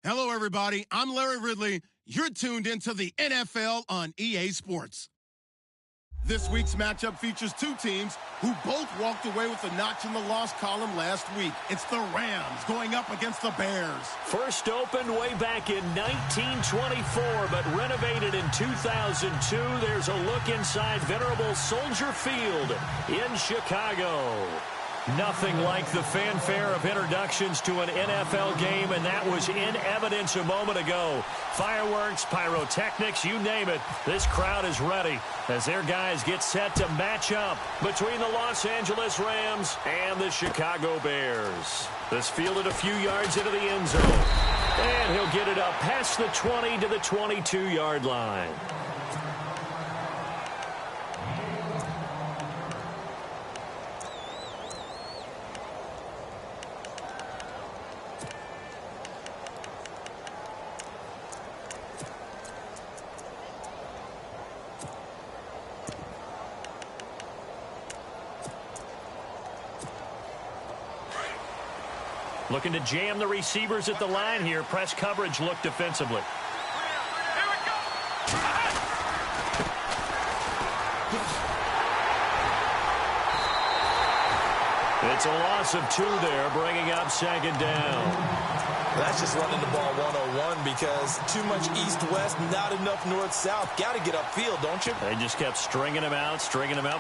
Hello, everybody. I'm Larry Ridley. You're tuned into the NFL on EA Sports. This week's matchup features two teams who both walked away with a notch in the loss column last week. It's the Rams going up against the Bears. First opened way back in 1924, but renovated in 2002. There's a look inside venerable Soldier Field in Chicago. Nothing like the fanfare of introductions to an NFL game, and that was in evidence a moment ago. Fireworks, pyrotechnics, you name it. This crowd is ready as their guys get set to match up between the Los Angeles Rams and the Chicago Bears. This fielded a few yards into the end zone, and he'll get it up past the 20 to the 22-yard line. Looking to jam the receivers at the line here. Press coverage look defensively. It's a loss of 2 there, bringing up second down. That's just running the ball 101 because too much east-west, not enough north-south. Got to get upfield, don't you? They just kept stringing him out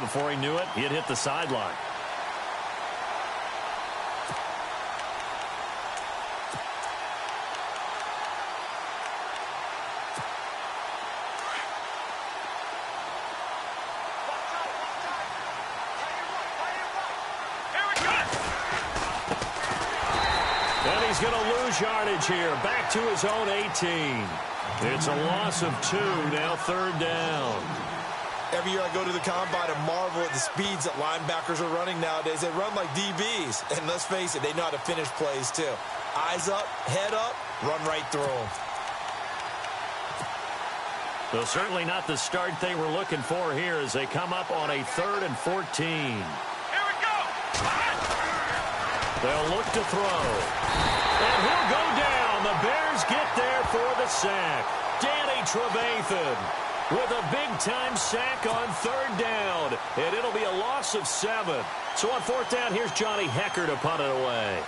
before he knew it. He had hit the sideline. He's going to lose yardage here. Back to his own 18. It's a loss of 2. Now third down. Every year I go to the combine and marvel at the speeds that linebackers are running nowadays. They run like DBs. And let's face it, they know how to finish plays too. Eyes up, head up, run right through them. Well, certainly not the start they were looking for here as they come up on a 3rd and 14. Here we go! They'll look to throw. And he'll go down. The Bears get there for the sack. Danny Trevathan with a big-time sack on 3rd down. And it'll be a loss of 7. So on 4th down, here's Johnny Hecker to punt it away.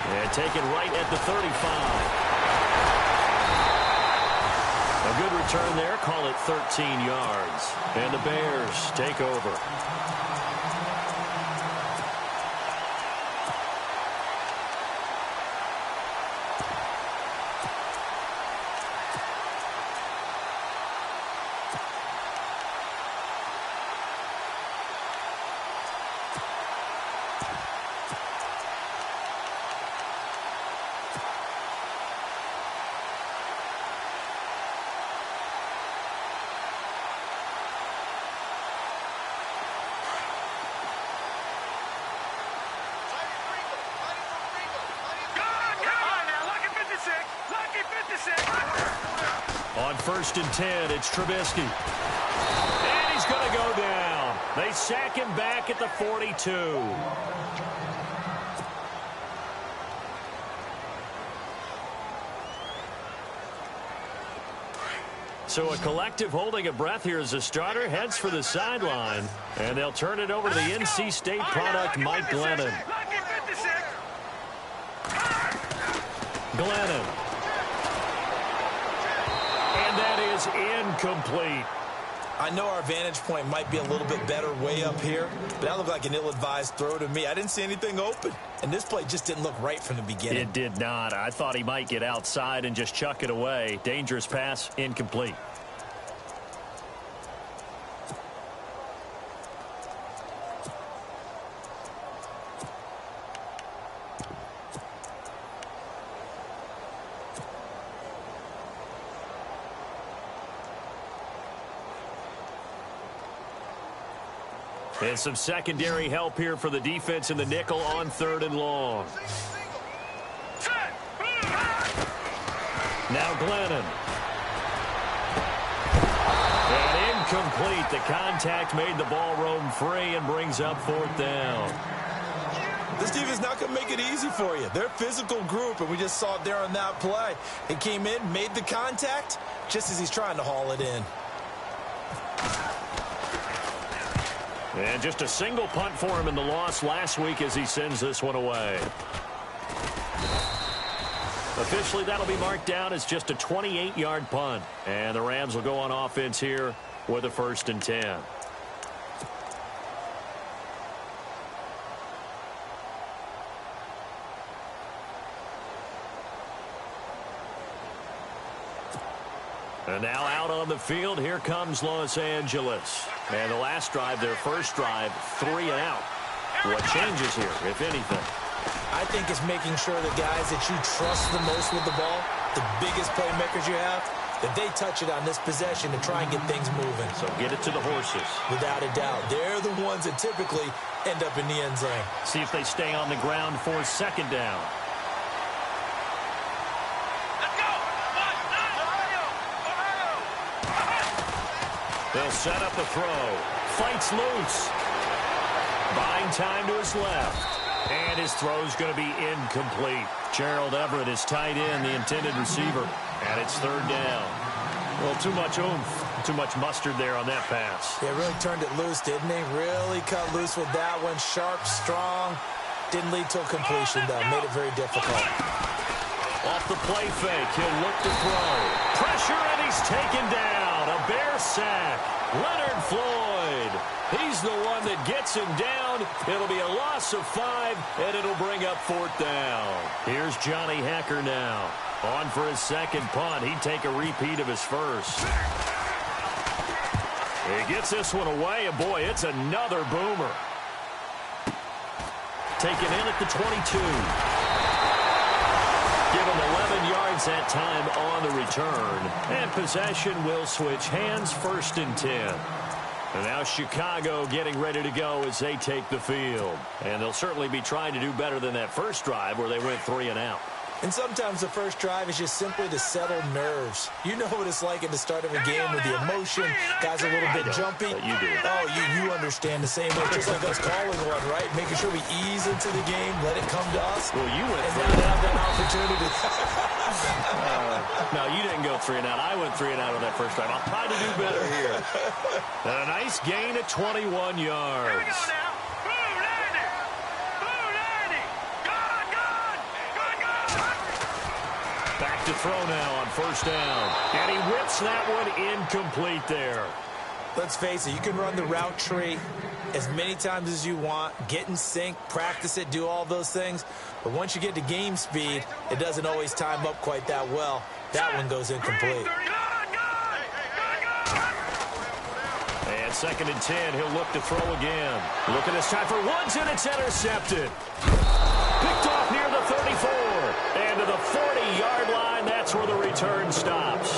And taken right at the 35. A good return there, call it 13 yards. And the Bears take over. On 1st and 10, it's Trubisky. And he's going to go down. They sack him back at the 42. So a collective holding of breath here as a starter heads for the sideline. And they'll turn it over to the NC State product, Mike Glennon. Glennon. And that is incomplete. I know our vantage point might be a little bit better way up here, but that looked like an ill-advised throw to me. I didn't see anything open, and this play just didn't look right from the beginning. It did not. I thought he might get outside and just chuck it away. Dangerous pass, incomplete. And some secondary help here for the defense in the nickel on 3rd and long. Now Glennon. And Incomplete. The contact made the ball roam free and brings up 4th down. This defense is not going to make it easy for you. They're a physical group, and we just saw it there on that play. He came in, made the contact, just as he's trying to haul it in. And just a single punt for him in the loss last week as he sends this one away. Officially, that'll be marked down as just a 28-yard punt. And the Rams will go on offense here with a 1st and 10. And now out on the field, here comes Los Angeles. And the last drive, their first drive, 3 and out. What changes here, if anything? I think it's making sure the guys that you trust the most with the ball, the biggest playmakers you have, that they touch it on this possession to try and get things moving. So get it to the horses. Without a doubt. They're the ones that typically end up in the end zone. See if they stay on the ground for 2nd down. They'll set up the throw. Fights loose. Buying time to his left. And his throw's going to be incomplete. Gerald Everett is tight end, the intended receiver. And it's 3rd down. Well, too much oomph, too much mustard there on that pass. Yeah, really turned it loose, didn't he? Really cut loose with that one. Sharp, strong. Didn't lead to a completion, though. Made it very difficult. Off the play fake, he'll look to throw. Pressure, and he's taken down. A Bear sack. Leonard Floyd. He's the one that gets him down. It'll be a loss of 5, and it'll bring up 4th down. Here's Johnny Hacker now. On for his 2nd punt. He'd take a repeat of his first. He gets this one away, and boy, it's another boomer. Taken in at the 22. Give him 11 yards that time on the return. And possession will switch hands, 1st and 10. And now Chicago getting ready to go as they take the field. And they'll certainly be trying to do better than that first drive where they went 3 and out. And sometimes the first drive is just simply to settle nerves. You know what it's like at the start of a game with the emotion. Guys are a little bit jumpy. You do. Oh, you understand the same way. Just like us calling one, right? Making sure we ease into the game, let it come to us. Well, you went and 3 then have that opportunity. No, you didn't go 3 and out. I went 3 and out on that first drive. I'll try to do better here. And a nice gain at 21 yards. Here we go now. Back to throw now on 1st down. And he whips that one incomplete there. Let's face it, you can run the route tree as many times as you want, get in sync, practice it, do all those things. But once you get to game speed, it doesn't always time up quite that well. That one goes incomplete. And 2nd and 10, he'll look to throw again. Looking this time for Woods, and it's intercepted. Picked off near the 34. And to the 40-yard line, that's where the return stops.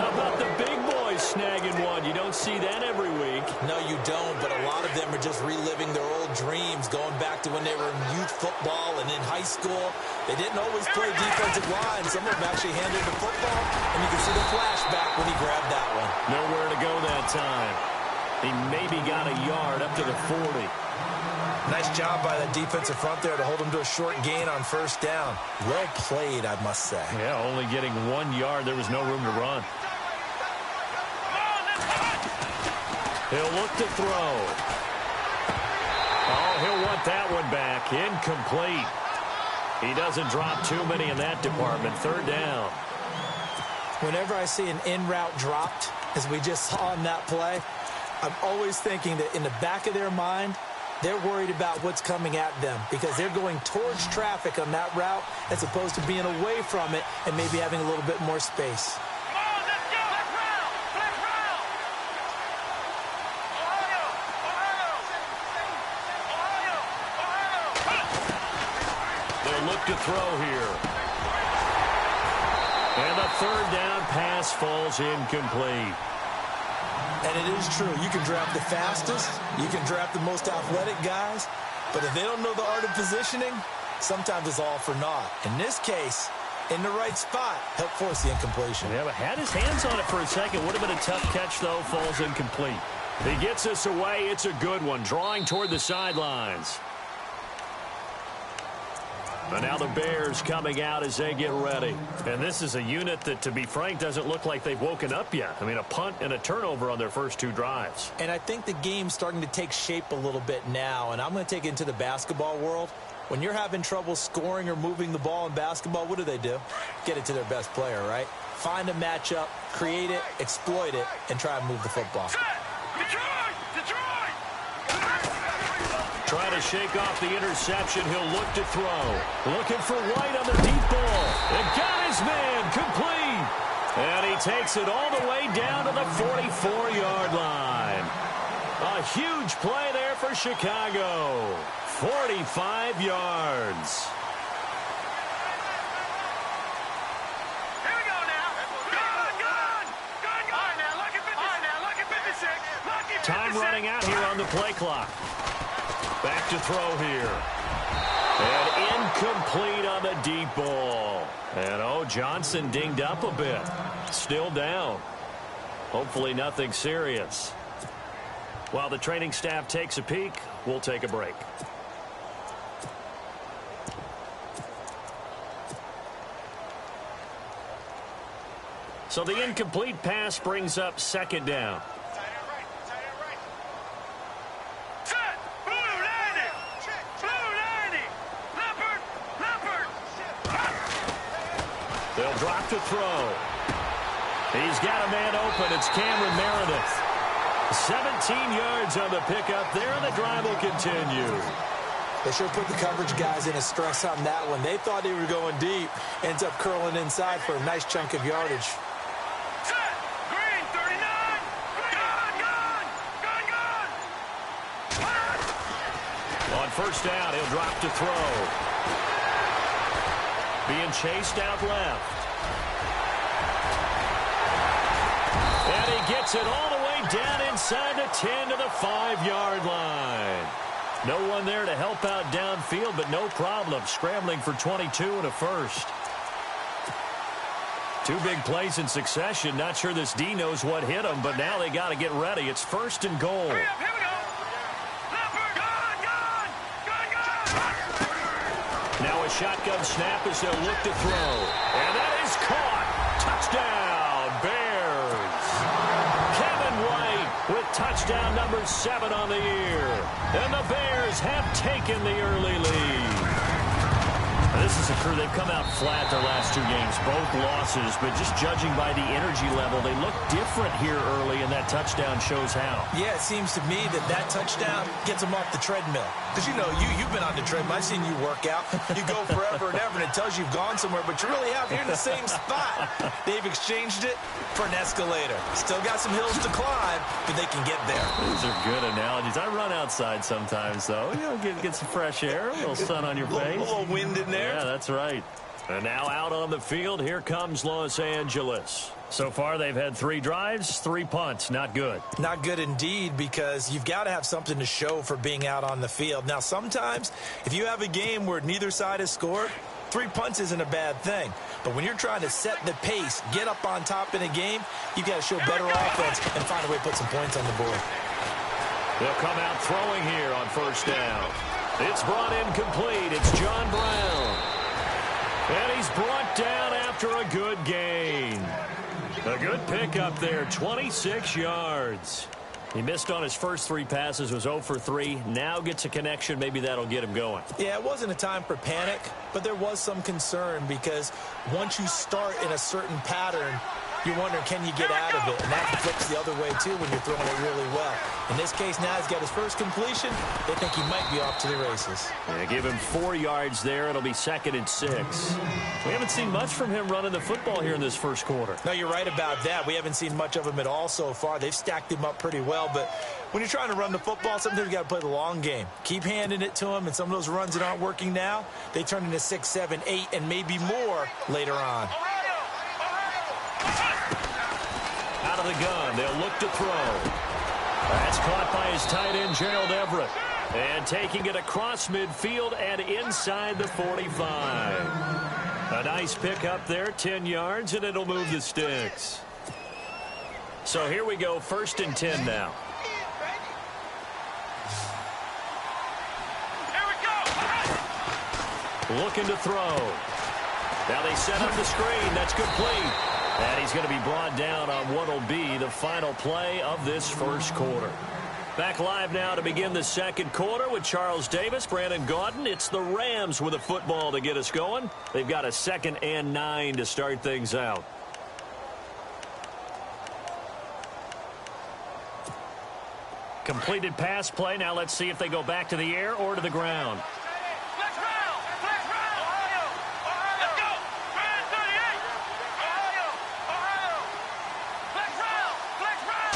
How about the big boys snagging one? You don't see that every week. No, you don't, but a lot of them are just reliving their old dreams, going back to when they were in youth football and in high school. They didn't always play defensive line. Some of them actually handled the football, and you can see the flashback when he grabbed that one. Nowhere to go that time. He maybe got a yard up to the 40. Nice job by that defensive front there to hold him to a short gain on 1st down. Well played, I must say. Yeah, only getting 1 yard. There was no room to run. He'll look to throw. Oh, he'll want that one back. Incomplete. He doesn't drop too many in that department. 3rd down. Whenever I see an in-route dropped, as we just saw in that play, I'm always thinking that in the back of their mind, they're worried about what's coming at them because they're going towards traffic on that route as opposed to being away from it and maybe having a little bit more space. They'll look to throw here. And the 3rd down pass falls incomplete. And it is true. You can draft the fastest. You can draft the most athletic guys. But if they don't know the art of positioning, sometimes it's all for naught. In this case, in the right spot. Helped force the incompletion. Yeah, but had his hands on it for a second. Would have been a tough catch, though. Falls incomplete. He gets us away. It's a good one. Drawing toward the sidelines. But now the Bears coming out as they get ready. And this is a unit that, to be frank, doesn't look like they've woken up yet. I mean, a punt and a turnover on their first 2 drives. And I think the game's starting to take shape a little bit now. And I'm going to take it into the basketball world. When you're having trouble scoring or moving the ball in basketball, what do? Get it to their best player, right? Find a matchup, create it, exploit it, and try and move the football. Trying to shake off the interception. He'll look to throw. Looking for White on the deep ball. And got his man complete. And he takes it all the way down to the 44-yard line. A huge play there for Chicago. 45 yards. Here we go now. Gun. All right, now, look at 56. Time running out here on the play clock. Back to throw here. And incomplete on the deep ball. And, Johnson dinged up a bit. Still down. Hopefully nothing serious. While the training staff takes a peek, we'll take a break. So the incomplete pass brings up 2nd down. They'll drop to throw. He's got a man open. It's Cameron Meredith. 17 yards on the pickup there, and the drive will continue. They sure put the coverage guys in a stress on that one. They thought they were going deep. Ends up curling inside for a nice chunk of yardage. Green, 39. Gun. On 1st down, he'll drop to throw. Being chased out left. And he gets it all the way down inside the 10 to the 5-yard line. No one there to help out downfield, but no problem. Scrambling for 22 and a first. 2 big plays in succession. Not sure this D knows what hit him, but now they got to get ready. It's 1st and goal. Hurry up, here we go. Now a shotgun snap as they'll look to throw. And that is caught. Touchdown, Bears. Kevin White with touchdown number 7 on the year. And the Bears have taken the early lead. This is a crew, they've come out flat their last 2 games, both losses, but just judging by the energy level, they look different here early, and that touchdown shows how. Yeah, it seems to me that touchdown gets them off the treadmill. Because, you've been on the treadmill. I've seen you work out. You go forever and ever, and it tells you you've gone somewhere, but you really have. You're in the same spot. They've exchanged it for an escalator. Still got some hills to climb, but they can get there. These are good analogies. I run outside sometimes, though. Get some fresh air, a little sun on your face. A little wind in there. Yeah, that's right. And now out on the field, here comes Los Angeles. So far, they've had 3 drives, 3 punts. Not good. Not good indeed, because you've got to have something to show for being out on the field. Now, sometimes, if you have a game where neither side has scored, 3 punts isn't a bad thing. But when you're trying to set the pace, get up on top in a game, you've got to show better offense and find a way to put some points on the board. They'll come out throwing here on 1st down. It's brought in complete. It's John Brown. And he's brought down after a good gain. A good pickup there, 26 yards. He missed on his first 3 passes, was 0 for 3. Now gets a connection. Maybe that'll get him going. Yeah, it wasn't a time for panic, but there was some concern because once you start in a certain pattern, you're wondering, can you get out of it? And that flips the other way, too, when you're throwing it really well. In this case, now he's got his first completion. They think he might be off to the races. Yeah, give him 4 yards there. It'll be 2nd and 6. We haven't seen much from him running the football here in this first quarter. No, you're right about that. We haven't seen much of him at all so far. They've stacked him up pretty well. But when you're trying to run the football, sometimes you got to play the long game. Keep handing it to him, and some of those runs that aren't working now, they turn into 6, 7, 8, and maybe more later on. Out of the gun, they'll look to throw. That's caught by his tight end, Gerald Everett. And taking it across midfield and inside the 45. A nice pickup there, 10 yards, and it'll move the sticks. So here we go, 1st and 10 now. Here we go. Looking to throw. Now they set up the screen. That's complete. And he's going to be brought down on what will be the final play of this first quarter. Back live now to begin the second quarter with Charles Davis, Brandon Gaudin. It's the Rams with a football to get us going. They've got a 2nd and 9 to start things out. Completed pass play. Now let's see if they go back to the air or to the ground. Flex round. Flex round. Ohio. Let's go. Brand 38. Ohio. Flex round. Flex round.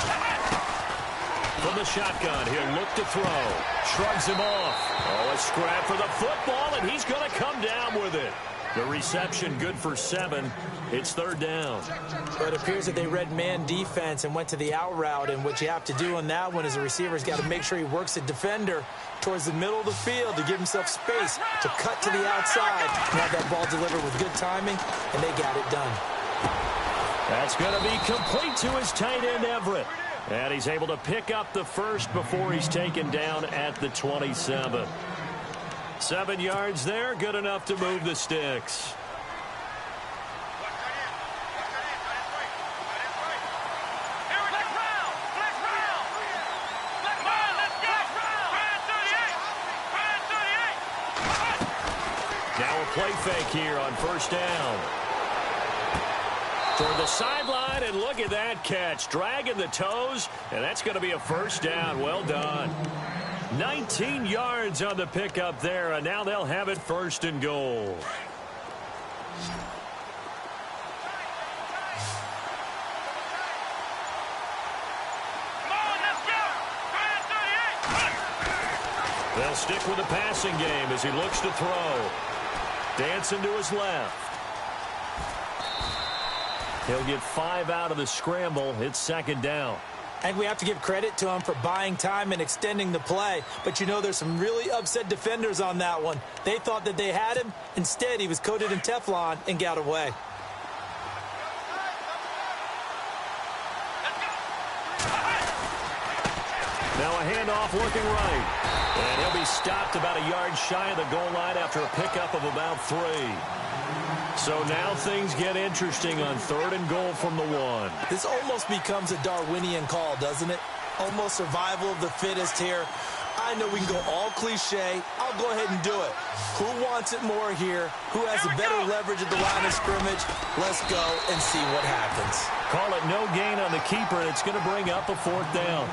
From the shotgun, he'll look to throw. Shrugs him off. Oh, a scrap for the football, and he's going to come down with it. The reception good for 7. It's 3rd down. But it appears that they read man defense and went to the out route, and what you have to do on that one is the receiver's got to make sure he works the defender towards the middle of the field to give himself space to cut to the outside and have that ball delivered with good timing, and they got it done. That's going to be complete to his tight end, Everett. And he's able to pick up the first before he's taken down at the 27. 7 yards there, good enough to move the sticks. Now a play fake here on 1st down. Toward the sideline, and look at that catch. Dragging the toes, and that's going to be a 1st down. Well done. 19 yards on the pickup there, and now they'll have it 1st and goal. They'll stick with the passing game as he looks to throw. Dancing to his left. He'll get 5 out of the scramble. It's 2nd down. I think we have to give credit to him for buying time and extending the play. But, you know, there's some really upset defenders on that one. They thought that they had him. Instead, he was coated in Teflon and got away. Now a handoff looking right. And he'll be stopped about a yard shy of the goal line after a pickup of about 3. So now things get interesting on 3rd and goal from the 1. This almost becomes a Darwinian call, doesn't it? Almost survival of the fittest here. I know we can go all cliche. I'll go ahead and do it. Who wants it more here? Who has the better leverage at the line of scrimmage? Let's go and see what happens. Call it no gain on the keeper, and it's going to bring up a 4th down.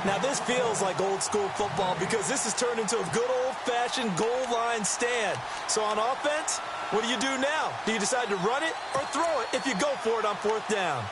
Now, this feels like old school football because this has turned into a good old-fashioned goal line stand. So on offense, what do you do now? Do you decide to run it or throw it if you go for it on 4th down?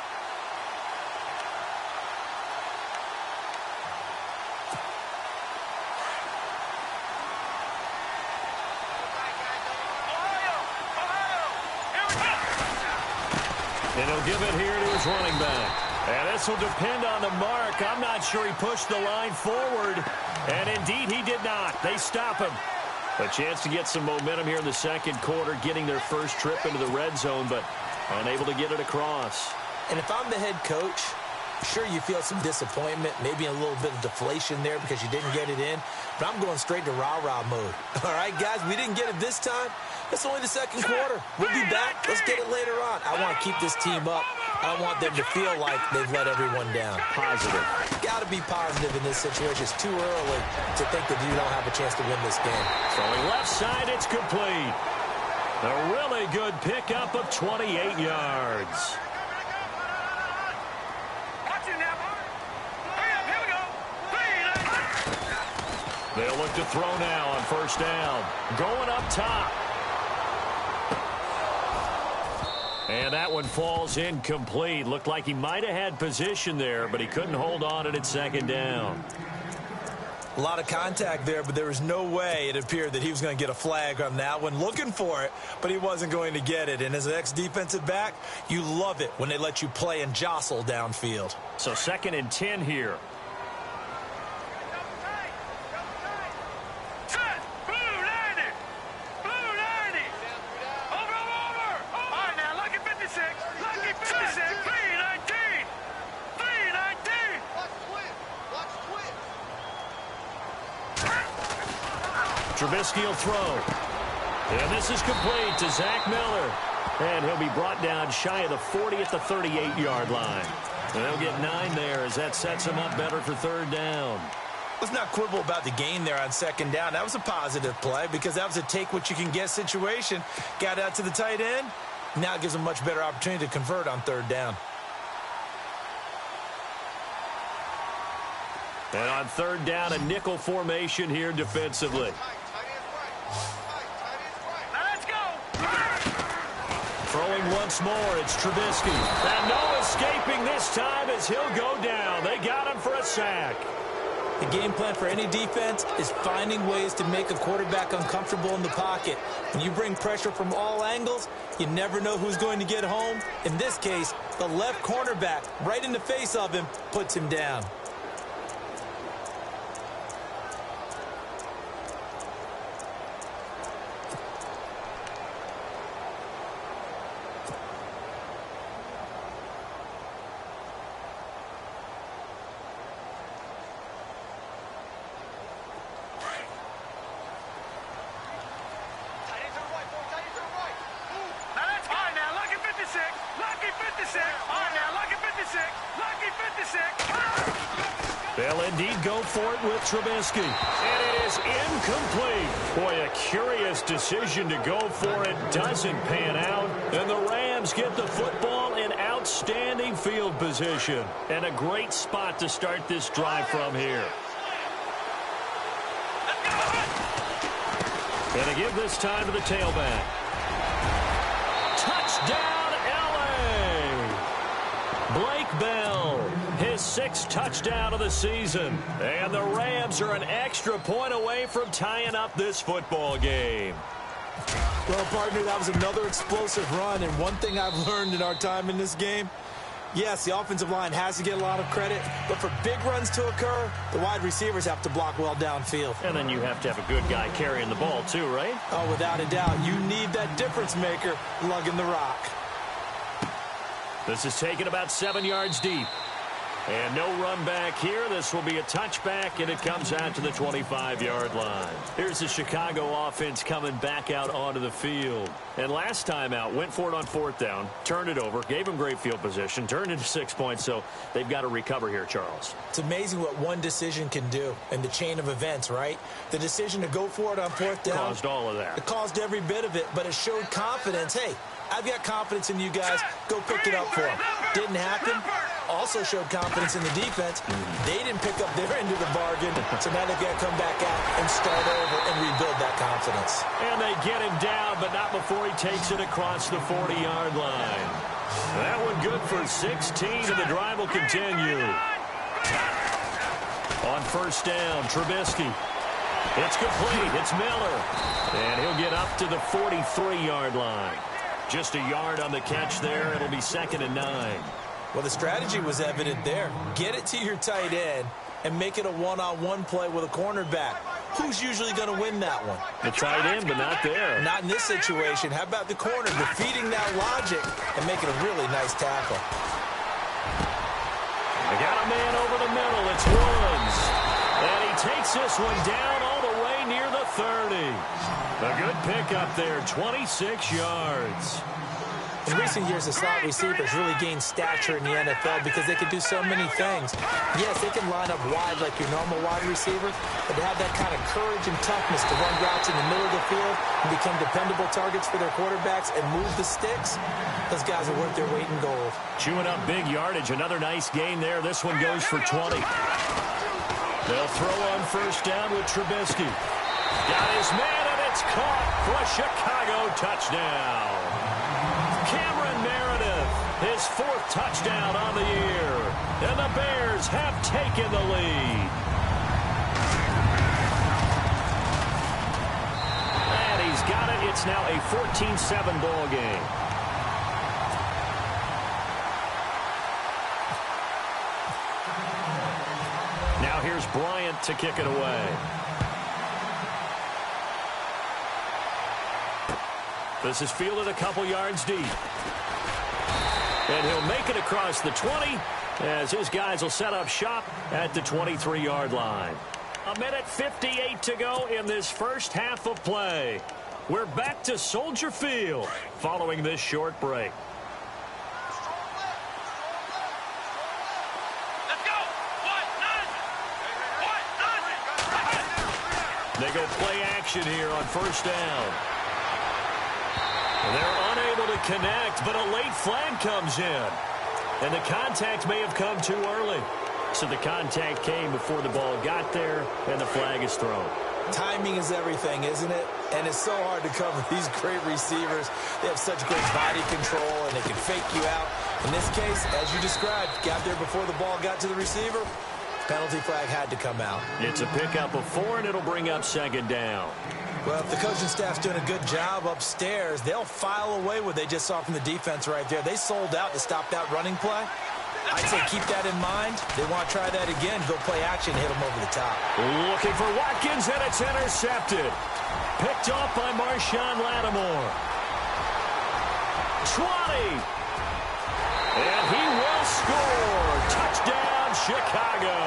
And he'll give it here to his running back. And this will depend on the mark. I'm not sure he pushed the line forward. And indeed, he did not. They stop him. A chance to get some momentum here in the second quarter, getting their first trip into the red zone, but unable to get it across. And if I'm the head coach, sure, you feel some disappointment, maybe a little bit of deflation there because you didn't get it in. But I'm going straight to rah-rah mode. All right, guys, we didn't get it this time. It's only the second quarter. We'll be back. Let's get it later on. I want to keep this team up. I don't want them to feel like they've let everyone down. Positive. Got to be positive in this situation. It's too early to think that you don't have a chance to win this game. Throwing left side, it's complete. A really good pickup of 28 yards. They'll look to throw now on 1st down. Going up top. And that one falls incomplete. Looked like he might have had position there, but he couldn't hold on it at 2nd down. A lot of contact there, but there was no way it appeared that he was going to get a flag on that one. Looking for it, but he wasn't going to get it. And as an ex-defensive back, you love it when they let you play and jostle downfield. So 2nd and 10 here. Trubisky will throw. And this is complete to Zach Miller. And he'll be brought down shy of the 40 at the 38-yard line. And they'll get 9 there as that sets them up better for third down. Let's not quibble about the gain there on second down. That was a positive play because that was a take-what-you-can-get situation. Got out to the tight end. Now it gives them a much better opportunity to convert on third down. And on third down, a nickel formation here defensively. Let's go. Throwing once more, it's Trubisky. And no escaping this time as he'll go down. They got him for a sack. The game plan for any defense is finding ways to make a quarterback uncomfortable in the pocket. When you bring pressure from all angles, you never know who's going to get home. In this case, the left cornerback, right in the face of him, puts him down. They'll indeed go for it with Trubisky. And it is incomplete. Boy, a curious decision to go for it. Doesn't pan out. And the Rams get the football in outstanding field position. And a great spot to start this drive from here. And they give this time to the tailback. Touchdown, L.A. Blake Bell, his 6th touchdown of the season. And the Rams are an extra point away from tying up this football game. Well, partner, that was another explosive run. And one thing I've learned in our time in this game, yes, the offensive line has to get a lot of credit, but for big runs to occur, the wide receivers have to block well downfield. And then you have to have a good guy carrying the ball too, right? Oh, without a doubt. You need that difference maker lugging the rock. This is taken about 7 yards deep. And no run back here. This will be a touchback, and it comes out to the 25-yard line. Here's the Chicago offense coming back out onto the field. And last time out, went for it on 4th down, turned it over, gave them great field position, turned into 6 points, so they've got to recover here, Charles. It's amazing what one decision can do in the chain of events, right? The decision to go for it on 4th down. Caused all of that. It caused every bit of it, but it showed confidence. Hey, I've got confidence in you guys. Go pick it up for them. Didn't happen. Also showed confidence in the defense. They didn't pick up their end of the bargain, so now they've got to come back out and start over and rebuild that confidence. And they get him down, but not before he takes it across the 40-yard line. That one good for 16, and the drive will continue. On 1st down, Trubisky. It's complete. It's Miller. And he'll get up to the 43-yard line. Just a yard on the catch there. It'll be 2nd and 9. Well, the strategy was evident there. Get it to your tight end and make it a one-on-one play with a cornerback. Who's usually going to win that one? The tight end, but not there. Not in this situation. How about the corner defeating that logic and making a really nice tackle? They got a man over the middle. It's Woods. And he takes this one down all the way near the 30. A good pickup there, 26 yards. In recent years, the slot receivers really gained stature in the NFL because they can do so many things. Yes, they can line up wide like your normal wide receiver, but to have that kind of courage and toughness to run routes in the middle of the field and become dependable targets for their quarterbacks and move the sticks, those guys are worth their weight in gold. Chewing up big yardage. Another nice gain there. This one goes for 20. They'll throw on 1st down with Trubisky. Got his man, and it's caught for a Chicago touchdown. Cameron Meredith, his 4th touchdown on the year. And the Bears have taken the lead. And he's got it. It's now a 14-7 ball game. Now here's Bryant to kick it away. This is fielded a couple yards deep. And he'll make it across the 20 as his guys will set up shop at the 23-yard line. 1:58 to go in this first half of play. We're back to Soldier Field following this short break. Let's go. They go play action here on first down. They're unable to connect, but a late flag comes in. And the contact may have come too early. So the contact came before the ball got there, and the flag is thrown. Timing is everything, isn't it? And it's so hard to cover these great receivers. They have such great body control, and they can fake you out. In this case, as you described, got there before the ball got to the receiver. Penalty flag had to come out. It's a pickup of 4, and it'll bring up second down. Well, if the coaching staff's doing a good job upstairs, they'll file away what they just saw from the defense right there. They sold out to stop that running play. I'd say keep that in mind. They want to try that again. Go play action, hit them over the top. Looking for Watkins, and it's intercepted. Picked off by Marshawn Lattimore. 20. And he will score. Touchdown, Chicago.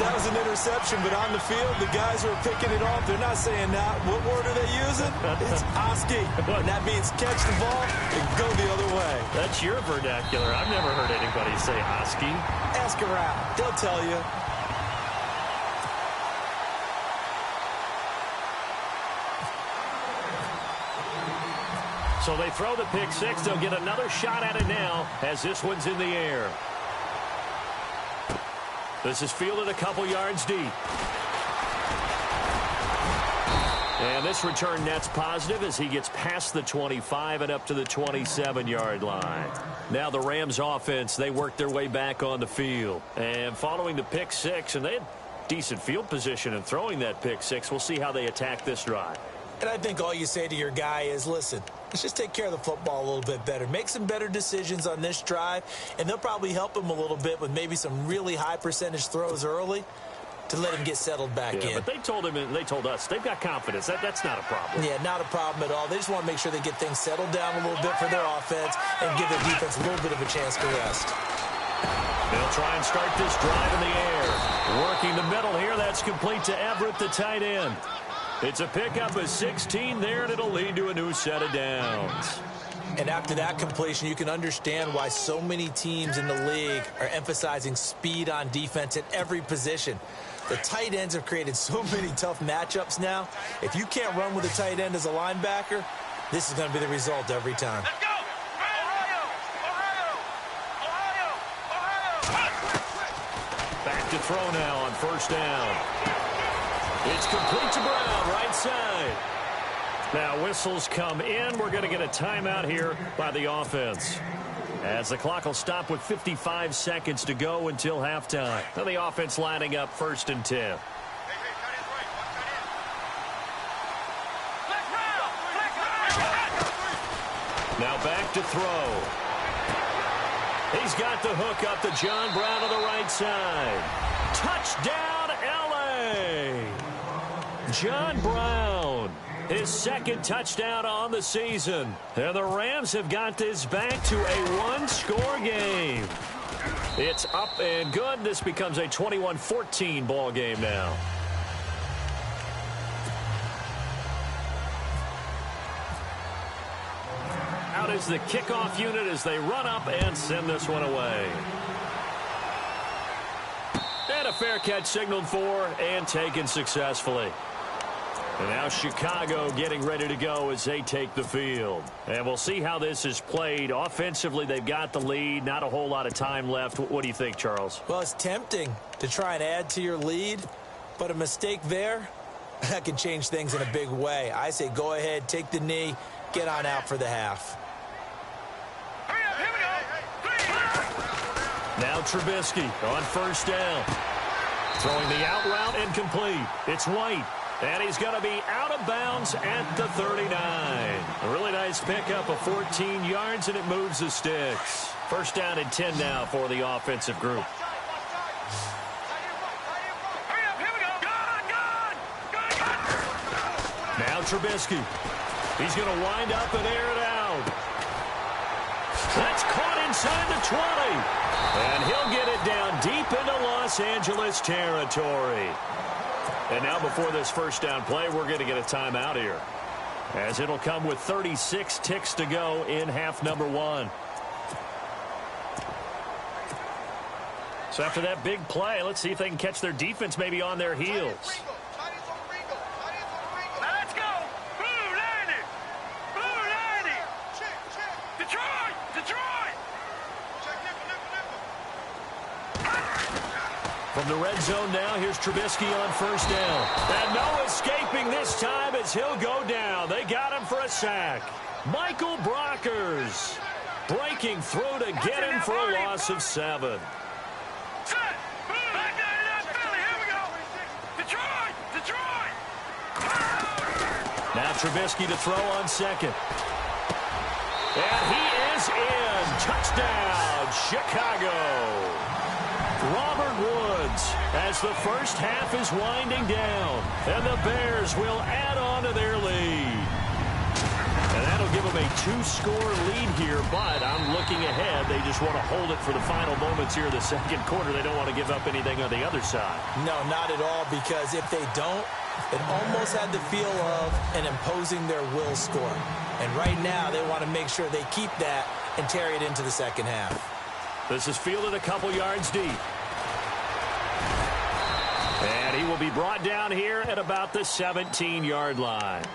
That was an interception, but on the field, the guys who are picking it off, they're not saying that. What word are they using? It's Oski. And that means catch the ball and go the other way. That's your vernacular. I've never heard anybody say Oski. Ask around. They'll tell you. So they throw the pick six. They'll get another shot at it now as this one's in the air. This is fielded a couple yards deep. And this return net's positive as he gets past the 25 and up to the 27-yard line. Now the Rams offense, they work their way back on the field. And following the pick six, and they had decent field position in throwing that pick six. We'll see how they attack this drive. And I think all you say to your guy is, listen, let's just take care of the football a little bit better. Make some better decisions on this drive, and they'll probably help him a little bit with maybe some really high percentage throws early to let him get settled back in. But they told him, and they told us, they've got confidence. That's not a problem. Yeah, not a problem at all. They just want to make sure they get things settled down a little bit for their offense and give their defense a little bit of a chance to rest. They'll try and start this drive in the air. Working the middle here, that's complete to Everett, the tight end. It's a pickup of 16 there, and it'll lead to a new set of downs. And after that completion, you can understand why so many teams in the league are emphasizing speed on defense at every position. The tight ends have created so many tough matchups now. If you can't run with a tight end as a linebacker, this is going to be the result every time. Let's go! Ohio! Back to throw now on first down. It's complete to Brown, right side. Now whistles come in. We're going to get a timeout here by the offense, as the clock will stop with 55 seconds to go until halftime. Now the offense lining up 1st and 10. Now back to throw. He's got the hook up to John Brown on the right side. Touchdown, L.A. John Brown, his 2nd touchdown on the season. And the Rams have got this back to a one-score game. It's up and good. This becomes a 21-14 ball game now. Out is the kickoff unit as they run up and send this one away. And a fair catch signaled for and taken successfully. And now Chicago getting ready to go as they take the field. And we'll see how this is played. Offensively, they've got the lead. Not a whole lot of time left. What do you think, Charles? Well, it's tempting to try and add to your lead, but a mistake there, that can change things in a big way. I say go ahead, take the knee, get on out for the half. Hurry up, here we go. Now Trubisky on first down. Throwing the out route incomplete. It's White. And he's going to be out of bounds at the 39. A really nice pickup of 14 yards, and it moves the sticks. 1st down and 10 now for the offensive group. Hurry up, here we go. Gone. Now Trubisky. He's going to wind up and air it out. That's caught inside the 20. And he'll get it down deep into Los Angeles territory. And now before this first down play, we're going to get a timeout here, as it'll come with 36 ticks to go in half number 1. So after that big play, let's see if they can catch their defense maybe on their heels. Let's go. Blue 90. Blue 90. Detroit. Detroit. From the red zone now, here's Trubisky on first down. And no escaping this time as he'll go down. They got him for a sack. Michael Brockers breaking through to get him for a loss of 7. Set. Back down to that Philly. Here we go. Detroit. Detroit. Now Trubisky to throw on second. And he is in. Touchdown, Chicago. Robert Woods, as the first half is winding down, and the Bears will add on to their lead. And that'll give them a 2-score lead here, but I'm looking ahead. They just want to hold it for the final moments here in the second quarter. They don't want to give up anything on the other side. No, not at all, because if they don't, it almost had the feel of an imposing their will score. And right now, they want to make sure they keep that and carry it into the second half. This is fielded a couple yards deep. And he will be brought down here at about the 17-yard line.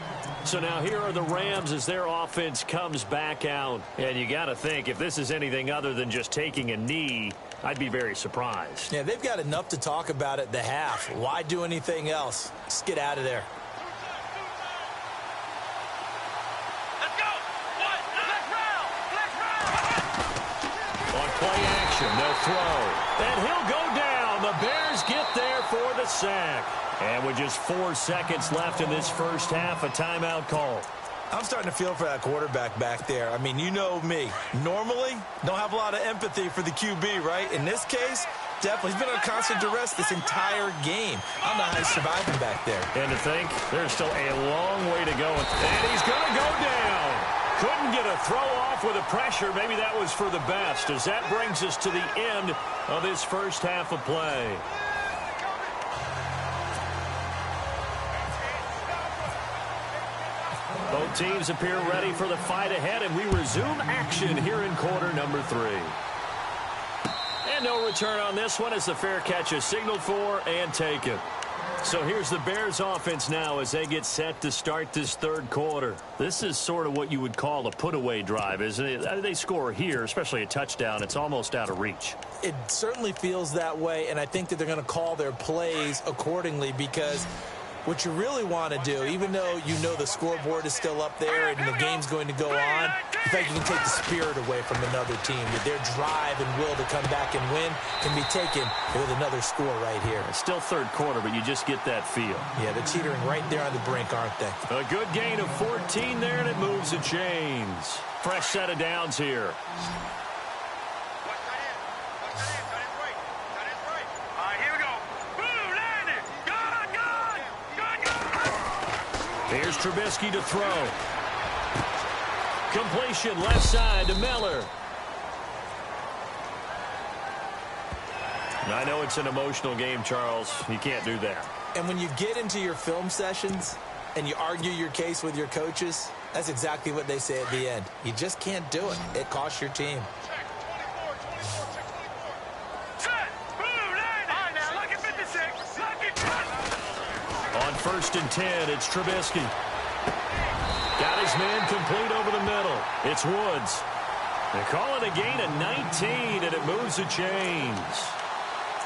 So now here are the Rams as their offense comes back out. And you got to think, if this is anything other than just taking a knee, I'd be very surprised. Yeah, they've got enough to talk about at the half. Why do anything else? Just get out of there. Let's go. What? Let's round. Let's round. On play action, they'll throw. And he'll go down. The Bears get there for the sack. And with just 4 seconds left in this first half, a timeout call. I'm starting to feel for that quarterback back there. I mean, you know me. Normally, don't have a lot of empathy for the QB, right? In this case, definitely. He's been on constant duress this entire game. I don't know how he's surviving back there. And to think, there's still a long way to go. And he's going to go down. Couldn't get a throw off with the pressure. Maybe that was for the best, as that brings us to the end of this first half of play. Both teams appear ready for the fight ahead, and we resume action here in quarter number 3. And no return on this one as the fair catch is signaled for and taken. So here's the Bears offense now as they get set to start this third quarter. This is sort of what you would call a put-away drive, isn't it? They score here, especially a touchdown. It's almost out of reach. It certainly feels that way, and I think that they're going to call their plays accordingly, because what you really want to do, even though you know the scoreboard is still up there and the game's going to go on, in fact, you can take the spirit away from another team. That their drive and will to come back and win can be taken with another score right here. It's still third quarter, but you just get that feel. Yeah, they're teetering right there on the brink, aren't they? A good gain of 14 there, and it moves the chains. Fresh set of downs here. Here's Trubisky to throw. Completion left side to Miller. I know it's an emotional game, Charles. You can't do that. And when you get into your film sessions and you argue your case with your coaches, that's exactly what they say at the end. You just can't do it. It costs your team. On 1st and 10, it's Trubisky. Got his man complete over the middle. It's Woods. They call it a gain of 19, and it moves the chains.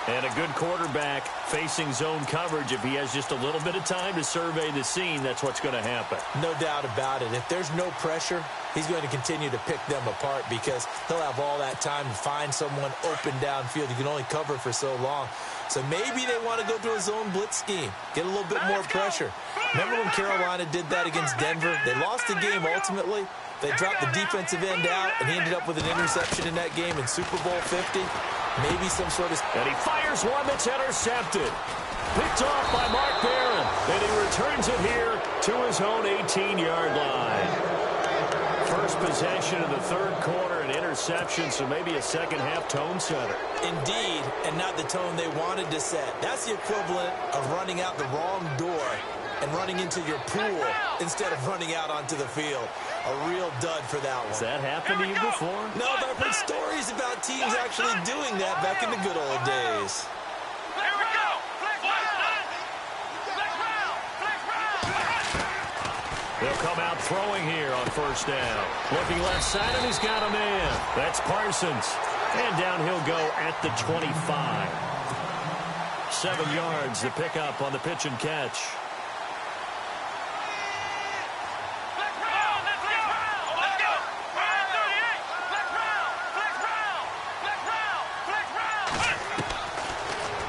And a good quarterback facing zone coverage. If he has just a little bit of time to survey the scene, that's what's going to happen. No doubt about it. If there's no pressure, he's going to continue to pick them apart, because he'll have all that time to find someone open downfield. You can only cover for so long. So maybe they want to go to a zone blitz scheme, get a little bit more pressure. Remember when Carolina did that against Denver? They lost the game ultimately. They dropped the defensive end out, and he ended up with an interception in that game in Super Bowl 50. Maybe some sort of... And he fires one that's intercepted. Picked off by Mark Barron. And he returns it here to his own 18-yard line. first possession of the third quarter, an interception, so maybe a second-half tone setter. Indeed, and not the tone they wanted to set. That's the equivalent of running out the wrong door and running into your pool instead of running out onto the field. A real dud for that one. Has that happened to you before? No, but I've heard stories about teams actually doing that back in the good old days. Here we go. Flex round. They'll come out throwing here on first down. Looking left side, and he's got a man. That's Parsons. And down he'll go at the 25. 7 yards to pick up on the pitch and catch.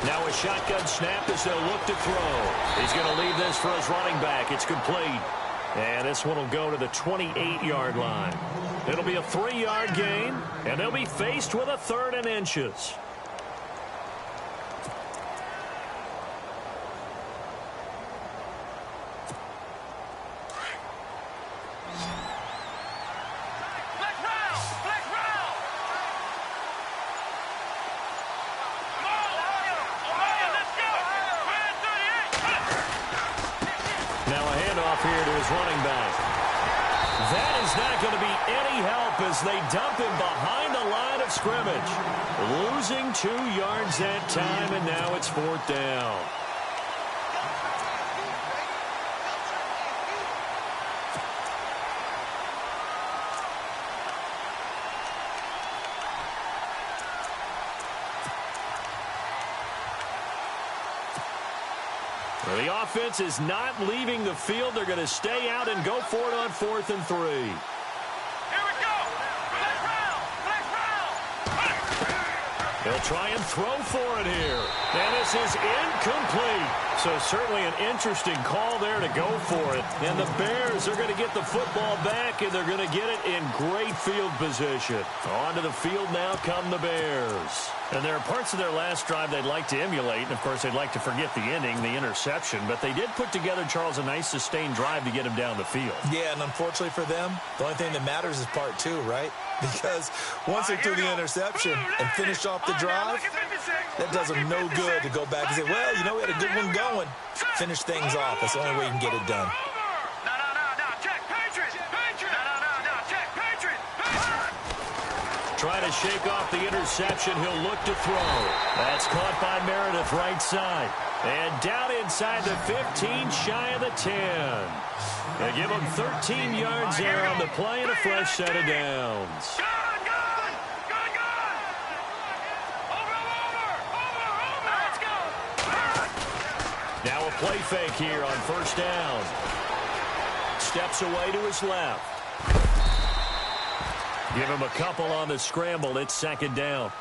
Now a shotgun snap as they'll look to throw. He's going to leave this for his running back. It's complete. And this one will go to the 28-yard line. It'll be a 3-yard gain, and they'll be faced with a 3rd and inches. Here to his running back. That is not going to be any help as they dump him behind the line of scrimmage. Losing 2 yards that time, and now it's 4th down. Well, the offense is not leaving the field. They're going to stay out and go for it on 4th and 3. Here we go. Flex round. They'll try and throw for it here. And this is incomplete. So certainly an interesting call there to go for it. And the Bears are going to get the football back, and they're going to get it in great field position. Onto the field now come the Bears. And there are parts of their last drive they'd like to emulate. And, of course, they'd like to forget the ending, the interception. But they did put together, Charles, a nice sustained drive to get him down the field. Yeah, and unfortunately for them, the only thing that matters is part 2, right? Because once they threw the interception and finished off the drive, that does them no good to go back and say, well, you know, we had a good one going. Finish things off. That's the only way you can get it done. Trying to shake off the interception. He'll look to throw. That's caught by Meredith right side. And down inside the 15, shy of the 10. They give him 13 yards there on the play and a fresh set of downs. Now a play fake here on first down. Steps away to his left. Give him a couple on the scramble. It's 2nd down.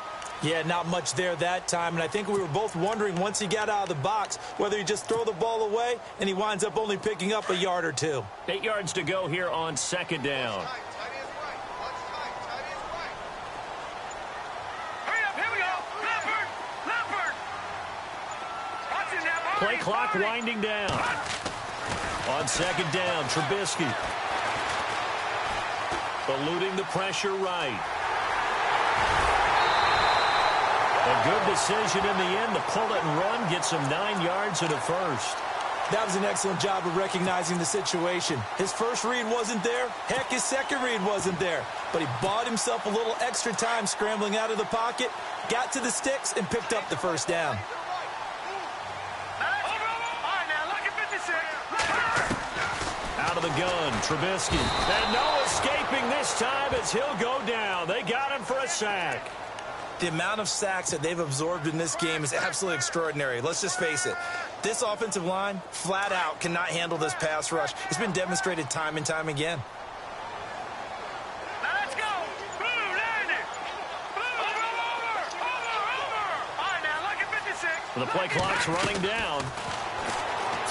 Yeah, not much there that time. And I think we were both wondering once he got out of the box whether he just throw the ball away and he winds up only picking up a yard or 2. 8 yards to go here on 2nd down. Play clock winding down. On 2nd down, Trubisky. Eluding the pressure right. A good decision in the end to pull it and run, get some 9 yards and a first. That was an excellent job of recognizing the situation. His first read wasn't there. Heck, his second read wasn't there. But he bought himself a little extra time scrambling out of the pocket, got to the sticks, and picked up the first down. Out of the gun, Trubisky. And no escaping this time as he'll go down. They got him for a sack. The amount of sacks that they've absorbed in this game is absolutely extraordinary. Let's just face it. This offensive line, flat out, cannot handle this pass rush. It's been demonstrated time and time again. Let's go. Blue, landing. Blue, over. All right, now, look at 56. The play clock's running down.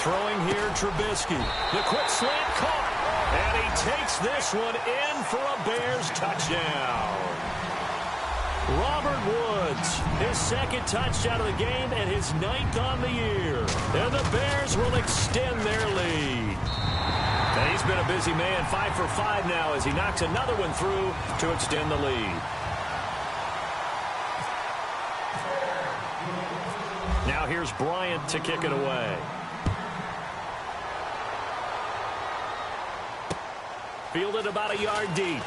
Throwing here, Trubisky. The quick slant caught. And he takes this one in for a Bears touchdown. Robert Woods, his 2nd touchdown of the game and his 9th on the year. And the Bears will extend their lead. And he's He's been a busy man, 5 for 5 now as he knocks another one through to extend the lead. Now here's Bryant to kick it away. Fielded about a yard deep.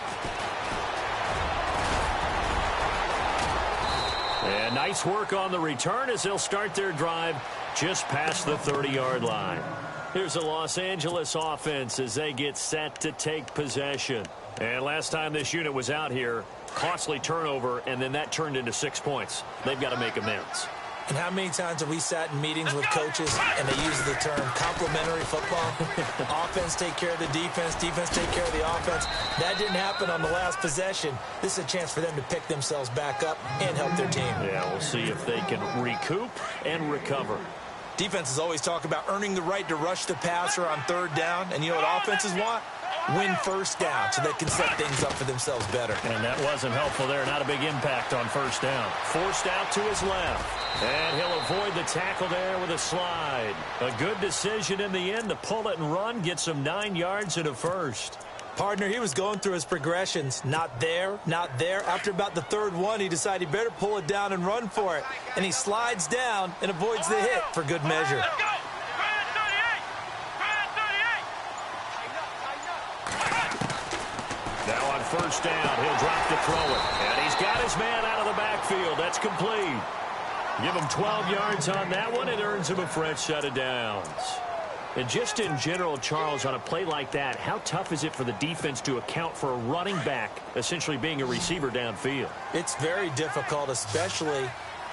And nice work on the return as they'll start their drive just past the 30-yard line. Here's the Los Angeles offense as they get set to take possession. And last time this unit was out here, costly turnover, and then that turned into 6 points. They've got to make amends. And how many times have we sat in meetings with coaches and they use the term complementary football? Offense take care of the defense, defense take care of the offense. That didn't happen on the last possession. This is a chance for them to pick themselves back up and help their team. Yeah, we'll see if they can recoup and recover. Defenses always talk about earning the right to rush the passer on third down. And you know what offenses want? Win first down so they can set things up for themselves better. And that wasn't helpful there. Not a big impact on first down. Forced out to his left. And he'll avoid the tackle there with a slide. A good decision in the end to pull it and run. Gets him 9 yards and a first. Partner, he was going through his progressions. Not there, not there. After about the third one, he decided he better pull it down and run for it. And he slides down and avoids the hit for good measure. Now on first down, he'll drop to throw it. And he's got his man out of the backfield. That's complete. Give him 12 yards on that one. It earns him a fresh set of downs. And just in general, Charles, on a play like that, how tough is it for the defense to account for a running back essentially being a receiver downfield? It's very difficult, especially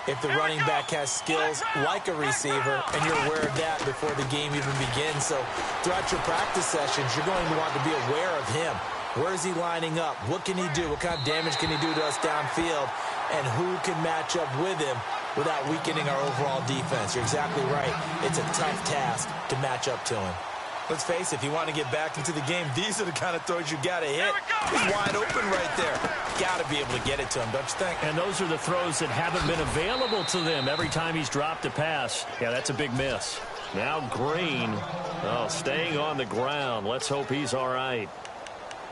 if the running back has skills like a receiver, and you're aware of that before the game even begins. So throughout your practice sessions, you're going to want to be aware of him. Where is he lining up? What can he do? What kind of damage can he do to us downfield? And who can match up with him without weakening our overall defense? You're exactly right. It's a tough task to match up to him. Let's face it, if you want to get back into the game, these are the kind of throws you got to hit. He's wide open right there. Got to be able to get it to him, don't you think? And those are the throws that haven't been available to them every time he's dropped a pass. Yeah, that's a big miss. Now Green, staying on the ground. Let's hope he's all right.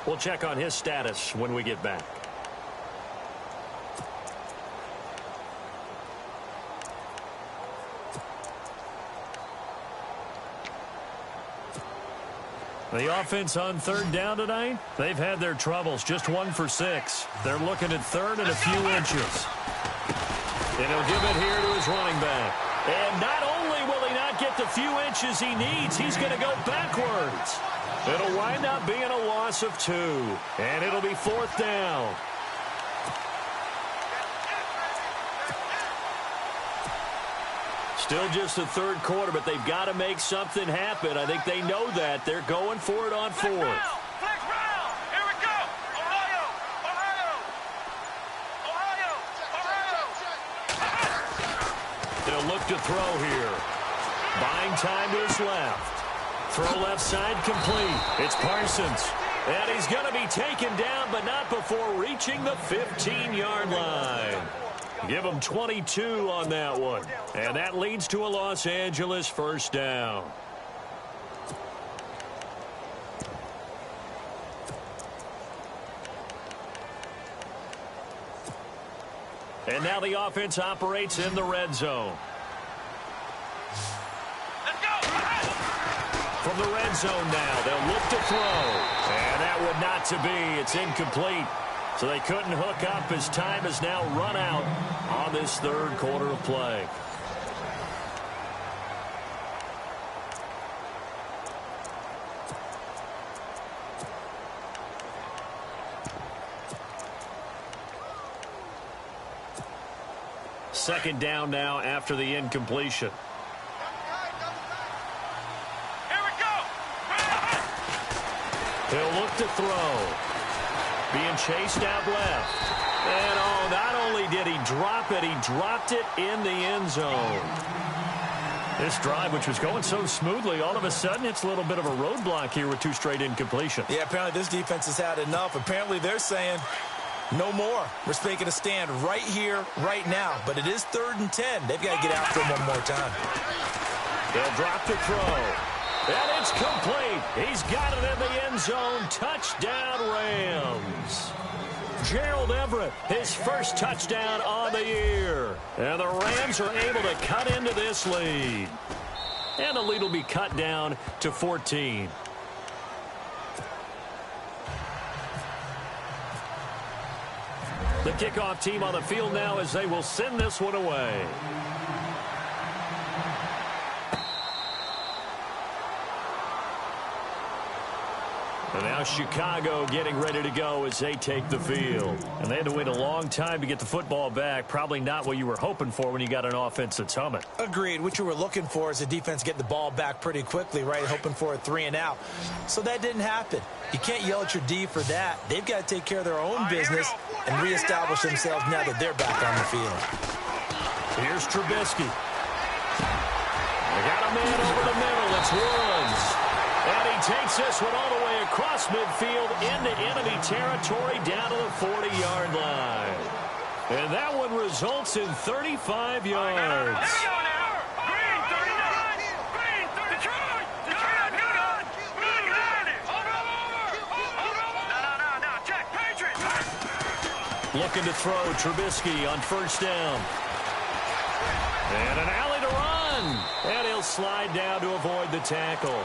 We'll check on his status when we get back. The offense on third down tonight, they've had their troubles. Just 1 for 6. They're looking at third and a few inches. And he'll give it here to his running back. And not only will he not get the few inches he needs, he's going to go backwards. It'll wind up being a loss of 2. And it'll be fourth down. Still just the third quarter, but they've got to make something happen. I think they know that. They're going for it on fourth. Flex round. Here we go. Ohio. They'll look to throw here. Buying time to his left. Throw left side complete. It's Parsons. And he's going to be taken down, but not before reaching the 15-yard line. Give him 22 on that one. And that leads to a Los Angeles first down. And now the offense operates in the red zone. From the red zone now, they'll look to throw. And that would not to be. It's incomplete. So they couldn't hook up as time has now run out on this third quarter of play. Second down now after the incompletion. Here we go. He'll look to throw. Being chased out left. And, not only did he drop it, he dropped it in the end zone. This drive, which was going so smoothly, all of a sudden it's a little bit of a roadblock here with 2 straight incompletions. Yeah, apparently this defense has had enough. Apparently they're saying no more. We're making a stand right here, right now. But it is 3rd and 10. They've got to get after him one more time. They'll drop to throw. And it's complete. He's got it in the end zone. Touchdown, Rams. Gerald Everett, his first touchdown on the year. And the Rams are able to cut into this lead. And the lead will be cut down to 14. The kickoff team on the field now as they will send this one away. And now Chicago getting ready to go as they take the field. And they had to wait a long time to get the football back. Probably not what you were hoping for when you got an offense that's humming. Agreed. What you were looking for is a defense getting the ball back pretty quickly, right? Hoping for a 3-and-out. So that didn't happen. You can't yell at your D for that. They've got to take care of their own business and reestablish themselves now that they're back on the field. Here's Trubisky. They got a man over the middle. It's Woods. And he takes this one all the way across midfield into enemy territory down to the 40-yard line. And that one results in 35 yards. Looking to throw Trubisky on first down. And an alley to run. And he'll slide down to avoid the tackle.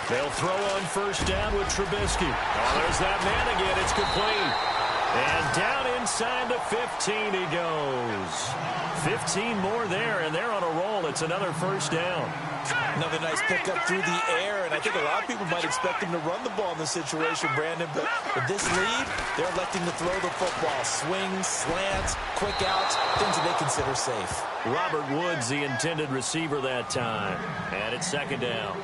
They'll throw on first down with Trubisky. Oh, there's that man again. It's complete. And down inside the 15 he goes. 15 more there, and they're on a roll. It's another first down. Another nice pickup through the air, and I think a lot of people might expect him to run the ball in this situation, Brandon, but with this lead, they're electing to throw the football. Swings, slants, quick outs, things that they consider safe. Robert Woods, the intended receiver that time. And it's second down.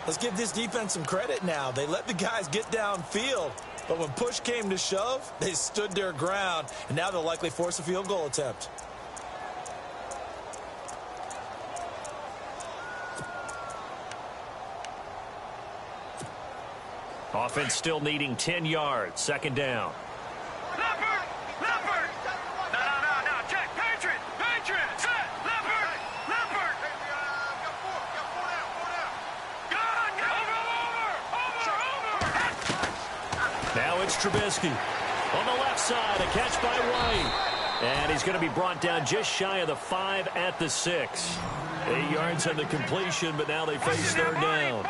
Let's give this defense some credit now. They let the guys get downfield, but when push came to shove, they stood their ground, and now they'll likely force a field goal attempt. Offense still needing 10 yards. Second down. Leopard! Leopard! No. Check. Patriot! Set! Leopard! Gun! Over! Now it's Trubisky. On the left side, a catch by White. And he's going to be brought down just shy of the 5 at the 6. 8 yards on the completion, but now they face third down.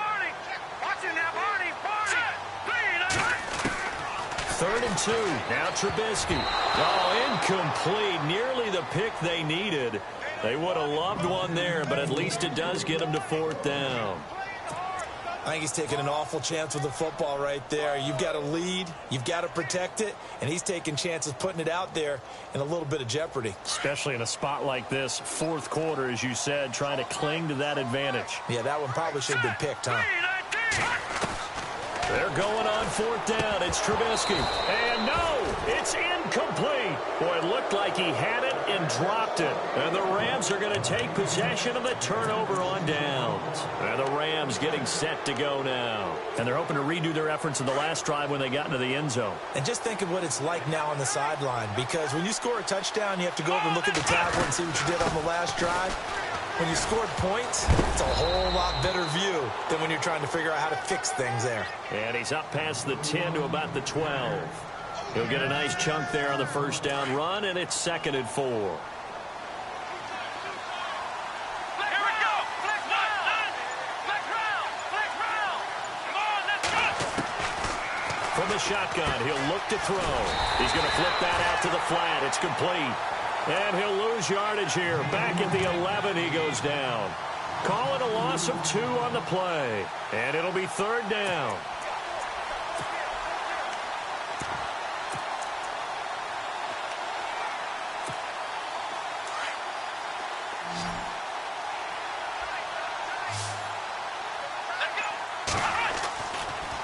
Third and 2. Now Trubisky. Oh, incomplete. Nearly the pick they needed. They would have loved one there, but at least it does get them to fourth down. I think he's taking an awful chance with the football right there. You've got to lead, you've got to protect it, and he's taking chances putting it out there in a little bit of jeopardy. Especially in a spot like this, fourth quarter, as you said, trying to cling to that advantage. Yeah, that one probably should have been picked, huh? They're going on fourth down. It's Trubisky. And no, it's incomplete. Boy, it looked like he had it and dropped it. And the Rams are going to take possession of the turnover on downs. And the Rams getting set to go now. And they're hoping to redo their efforts in the last drive when they got into the end zone. And just think of what it's like now on the sideline, because when you score a touchdown, you have to go over and look at the tablet and see what you did on the last drive. When you scored points, it's a whole lot better view than when you're trying to figure out how to fix things there. And he's up past the 10 to about the 12. He'll get a nice chunk there on the first down run, and it's second and 4. Here we go. Flex round. Come on, let's go. From the shotgun, he'll look to throw. He's going to flip that out to the flat. It's complete. And he'll lose yardage here. Back at the 11, he goes down. Call it a loss of 2 on the play. And it'll be third down.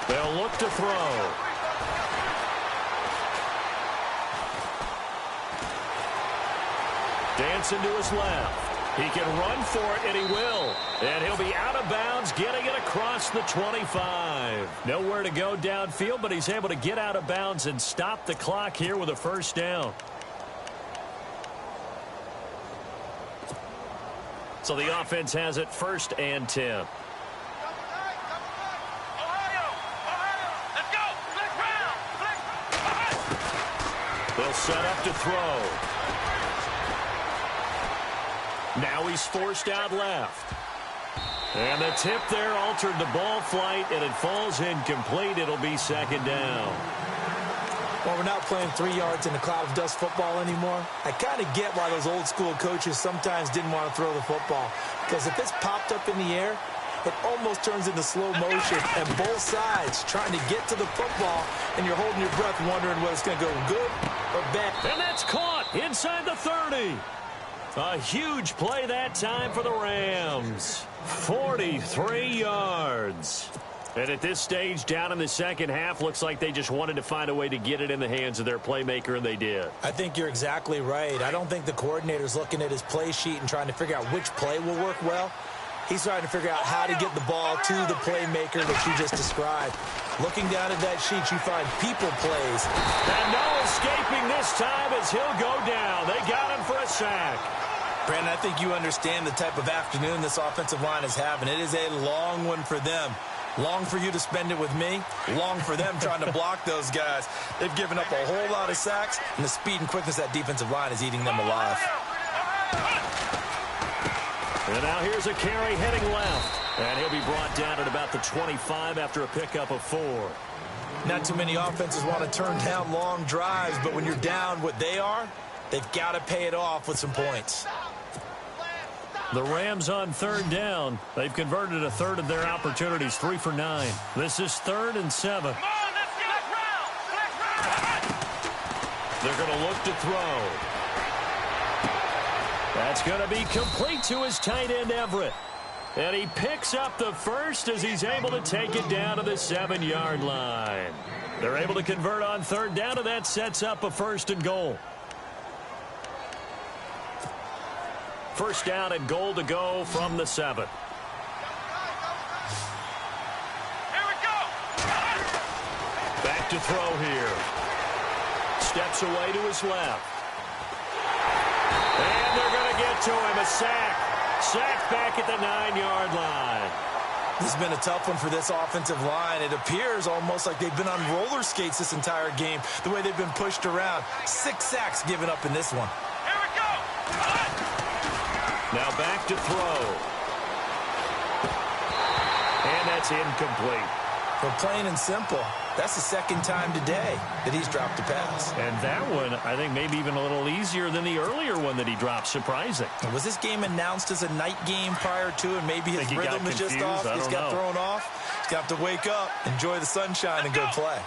They'll look to throw. Dancing to his left. He can run for it, and he will. And he'll be out of bounds, getting it across the 25. Nowhere to go downfield, but he's able to get out of bounds and stop the clock here with a first down. So the offense has it 1st and 10. They'll set up to throw. Now he's forced out left. And the tip there altered the ball flight, and it falls incomplete. It'll be 2nd down. Well, we're not playing 3 yards in a cloud of dust football anymore. I kind of get why those old school coaches sometimes didn't want to throw the football. Because if it's popped up in the air, it almost turns into slow motion, and both sides trying to get to the football, and you're holding your breath wondering whether it's going to go good or bad. And that's caught inside the 30. A huge play that time for the Rams. 43 yards. And at this stage, down in the second half, looks like they just wanted to find a way to get it in the hands of their playmaker, and they did. I think you're exactly right. I don't think the coordinator's looking at his play sheet and trying to figure out which play will work well. He's trying to figure out how to get the ball to the playmaker that you just described. Looking down at that sheet, you find people plays. And no escaping this time as he'll go down. They got him for a sack. Brandon, I think you understand the type of afternoon this offensive line is having. It is a long one for them. Long for you to spend it with me. Long for them trying to block those guys. They've given up a whole lot of sacks, and the speed and quickness of that defensive line is eating them alive. And now here's a carry heading left. And he'll be brought down at about the 25 after a pickup of 4. Not too many offenses want to turn down long drives, but when you're down what they are, they've got to pay it off with some points. The Rams on 3rd down. They've converted a third of their opportunities, 3 for 9. This is 3rd and 7. They're going to look to throw. That's going to be complete to his tight end, Everett. And he picks up the first as he's able to take it down to the 7-yard line. They're able to convert on 3rd down, and that sets up a 1st and goal. 1st down and goal to go from the 7. Here we go. Back to throw here. Steps away to his left. And they're going to get to him. A sack. Sack back at the 9-yard line. This has been a tough one for this offensive line. It appears almost like they've been on roller skates this entire game, the way they've been pushed around. 6 sacks given up in this one. Here we go. Now back to throw. And that's incomplete. Well, plain and simple, that's the 2nd time today that he's dropped a pass. And that one, I think, maybe even a little easier than the earlier one that he dropped. Surprising. Was this game announced as a night game prior to, and maybe his rhythm is just off? He's got thrown off. He's got to wake up, enjoy the sunshine, and go play.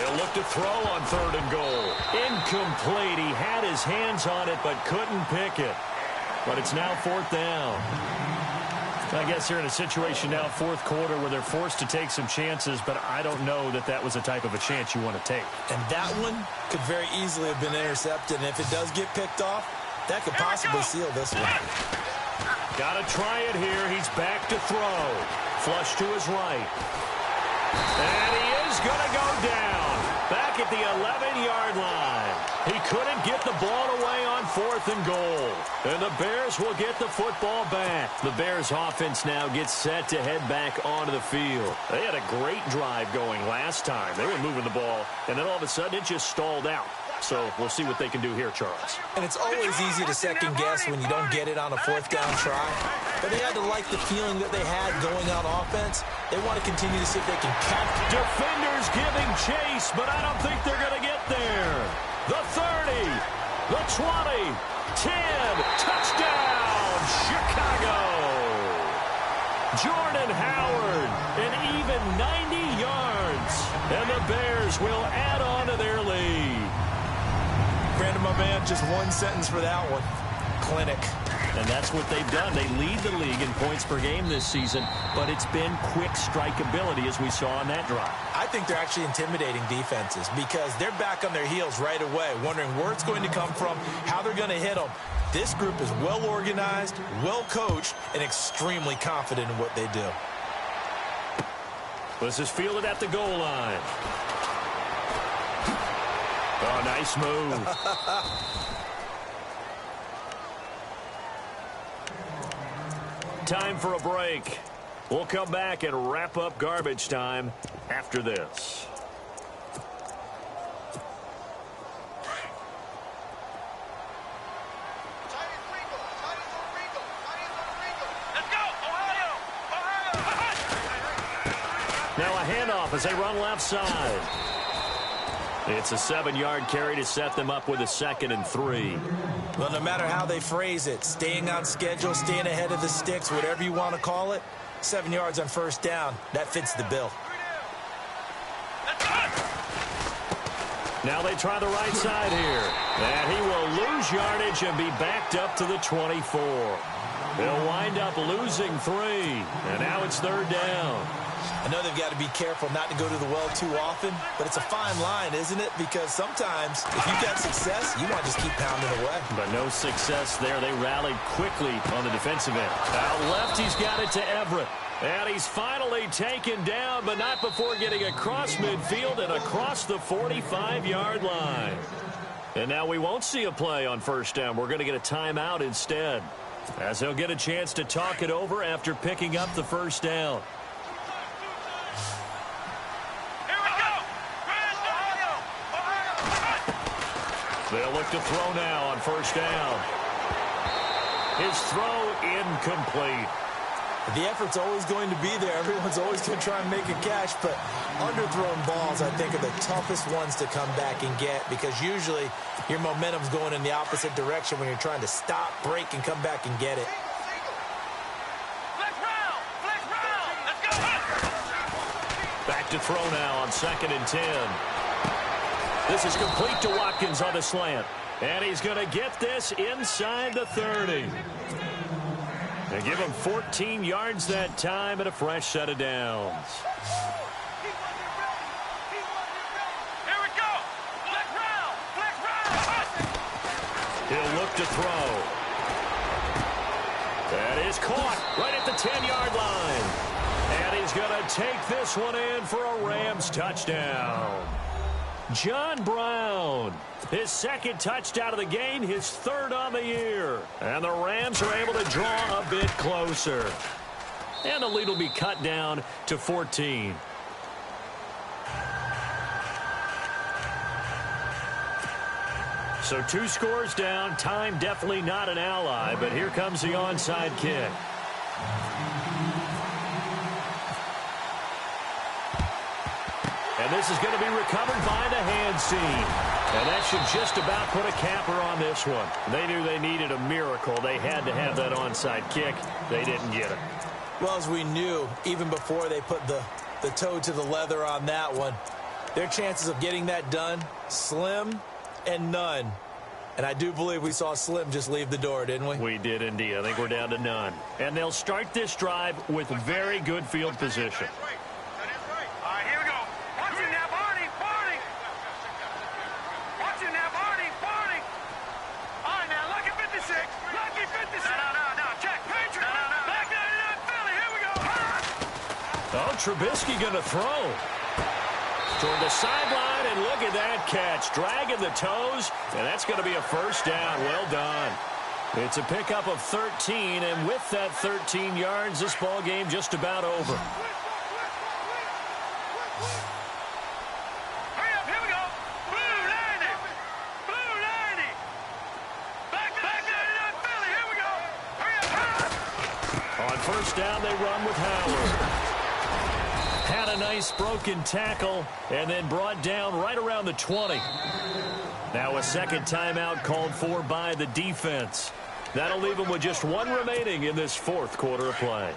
They'll look to throw on 3rd and goal. Incomplete. He had his hands on it, but couldn't pick it. But it's now 4th down. I guess they're in a situation now, 4th quarter, where they're forced to take some chances, but I don't know that that was the type of a chance you want to take. And that one could very easily have been intercepted, and if it does get picked off, that could possibly seal this one. Got to try it here. He's back to throw. Flush to his right. And he is going to go down. Back at the 11-yard line. He couldn't get the ball away on 4th and goal. And the Bears will get the football back. The Bears offense now gets set to head back onto the field. They had a great drive going last time. They were moving the ball, and then all of a sudden it just stalled out. So we'll see what they can do here, Charles. And it's always easy to second guess when you don't get it on a 4th down try. But they had to like the feeling that they had going on offense. They want to continue to see if they can catch. Defenders giving chase, but I don't think they're going to get there. The 30, the 20, 10, touchdown, Chicago. Jordan Howard, an even 90 yards. And the Bears will add on to their lead. Brandon, my man, just one sentence for that one. Clinic. and that's what they've done. They lead the league in points per game this season, but it's been quick strikeability as we saw on that drive. I think they're actually intimidating defenses because they're back on their heels right away, wondering where it's going to come from, how they're going to hit them. This group is well organized, well coached, and extremely confident in what they do. This is fielded at the goal line. Oh, nice move. Time for a break. We'll come back and wrap up garbage time after this. Now a handoff as they run left side. It's a 7-yard carry to set them up with a 2nd and 3. Well, no matter how they phrase it, staying on schedule, staying ahead of the sticks, whatever you want to call it, 7 yards on first down, that fits the bill. Now they try the right side here. And he will lose yardage and be backed up to the 24. They'll wind up losing 3. And now it's 3rd down. I know they've got to be careful not to go to the well too often, but it's a fine line, isn't it? Because sometimes, if you've got success, you want to just keep pounding away. But no success there. They rallied quickly on the defensive end. Out left, he's got it to Everett. And he's finally taken down, but not before getting across midfield and across the 45-yard line. And now we won't see a play on first down. We're going to get a timeout instead, as they'll get a chance to talk it over after picking up the first down. They'll look to throw now on first down. His throw incomplete. The effort's always going to be there. Everyone's always going to try and make a catch, but underthrown balls, I think, are the toughest ones to come back and get because usually your momentum's going in the opposite direction when you're trying to stop, break, and come back and get it. Let's go. Back to throw now on 2nd and 10. This is complete to Watkins on the slant. And he's going to get this inside the 30. They give him 14 yards that time and a fresh set of downs. Here we go. Flex round. He'll look to throw. That is caught right at the 10-yard line. And he's going to take this one in for a Rams touchdown. John Brown, his 2nd touchdown of the game, his 3rd on the year. And the Rams are able to draw a bit closer. And the lead will be cut down to 14. So 2 scores down. Time definitely not an ally, but here comes the onside kick. And this is going to be recovered by the hands team. And that should just about put a capper on this one. They knew they needed a miracle. They had to have that onside kick. They didn't get it. Well, as we knew, even before they put the toe to the leather on that one, their chances of getting that done, slim and none. And I do believe we saw Slim just leave the door, didn't we? We did indeed. I think we're down to none. And they'll start this drive with very good field position. Trubisky going to throw toward the sideline, and look at that catch, dragging the toes, and that's going to be a first down. Well done. It's a pickup of 13, and with that 13 yards, this ball game just about over. Hurry up, here we go. Blue 90. Blue 90. Back 99 Philly, here we go. Hurry up. On first down, they run with Howard. Had a nice broken tackle and then brought down right around the 20. Now a 2nd timeout called for by the defense. That'll leave them with just 1 remaining in this 4th quarter of play.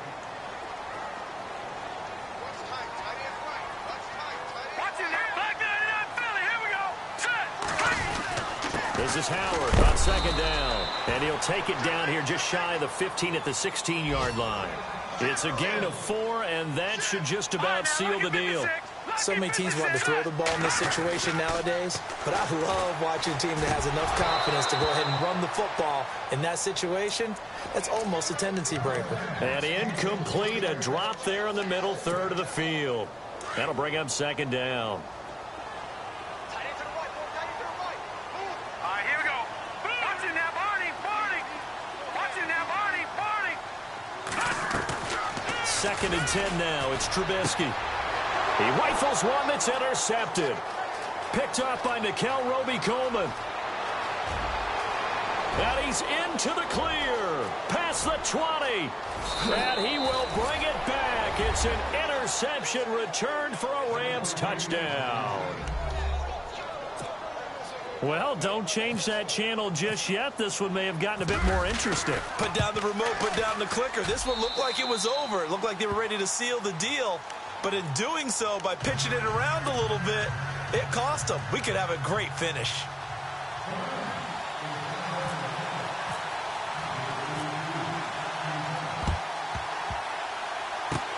This is Howard on second down. And he'll take it down here just shy of the 15 at the 16-yard line. It's a gain of 4, and that should just about seal the deal. So many teams want to throw the ball in this situation nowadays, but I love watching a team that has enough confidence to go ahead and run the football. In that situation, that's almost a tendency breaker. And incomplete, a drop there in the middle third of the field. That'll bring up second down. Second and 10 now. It's Trubisky. He rifles one that's intercepted. Picked up by Nickel Roby-Coleman. And he's into the clear. Past the 20. And he will bring it back. It's an interception returned for a Rams touchdown. Well, don't change that channel just yet. This one may have gotten a bit more interesting. Put down the remote, put down the clicker. This one looked like it was over. It looked like they were ready to seal the deal. But in doing so, by pitching it around a little bit, it cost them. We could have a great finish.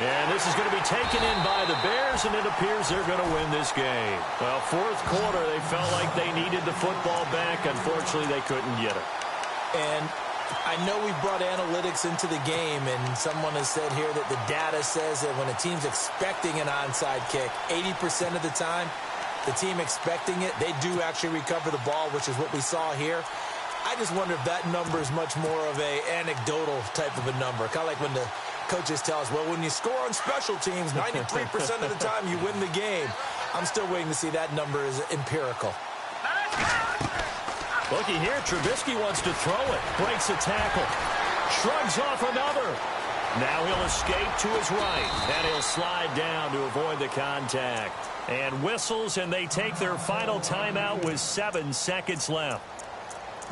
And this is going to be taken in by the Bears, and it appears they're going to win this game. Well, fourth quarter, they felt like they needed the football back. Unfortunately, they couldn't get it. And I know we brought analytics into the game, and someone has said here that the data says that when a team's expecting an onside kick, 80% of the time, the team expecting it, they do actually recover the ball, which is what we saw here. I just wonder if that number is much more of a anecdotal type of a number, kind of like when the coaches tell us, well, when you score on special teams, 93% of the time you win the game. I'm still waiting to see that number is empirical. Looky here, Trubisky wants to throw it. Breaks a tackle. Shrugs off another. Now he'll escape to his right, and he'll slide down to avoid the contact. And whistles, and they take their final timeout with 7 seconds left.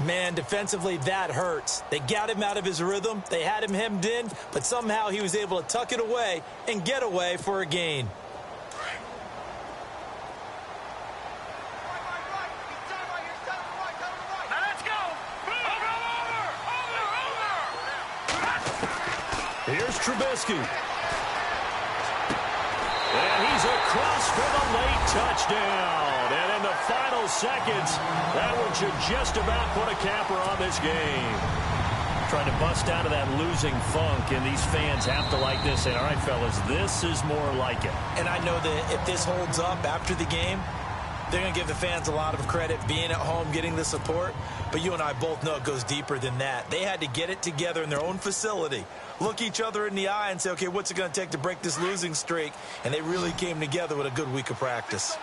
Man, defensively, that hurts. They got him out of his rhythm. They had him hemmed in, but somehow he was able to tuck it away and get away for a gain. Here's Trubisky. And he's across for the late touchdown. And in the final seconds, that one should just about put a capper on this game. Trying to bust out of that losing funk, and these fans have to like this. And all right, fellas, this is more like it. And I know that if this holds up after the game, they're going to give the fans a lot of credit being at home, getting the support. But you and I both know it goes deeper than that. They had to get it together in their own facility, look each other in the eye and say, okay, what's it going to take to break this losing streak? And they really came together with a good week of practice.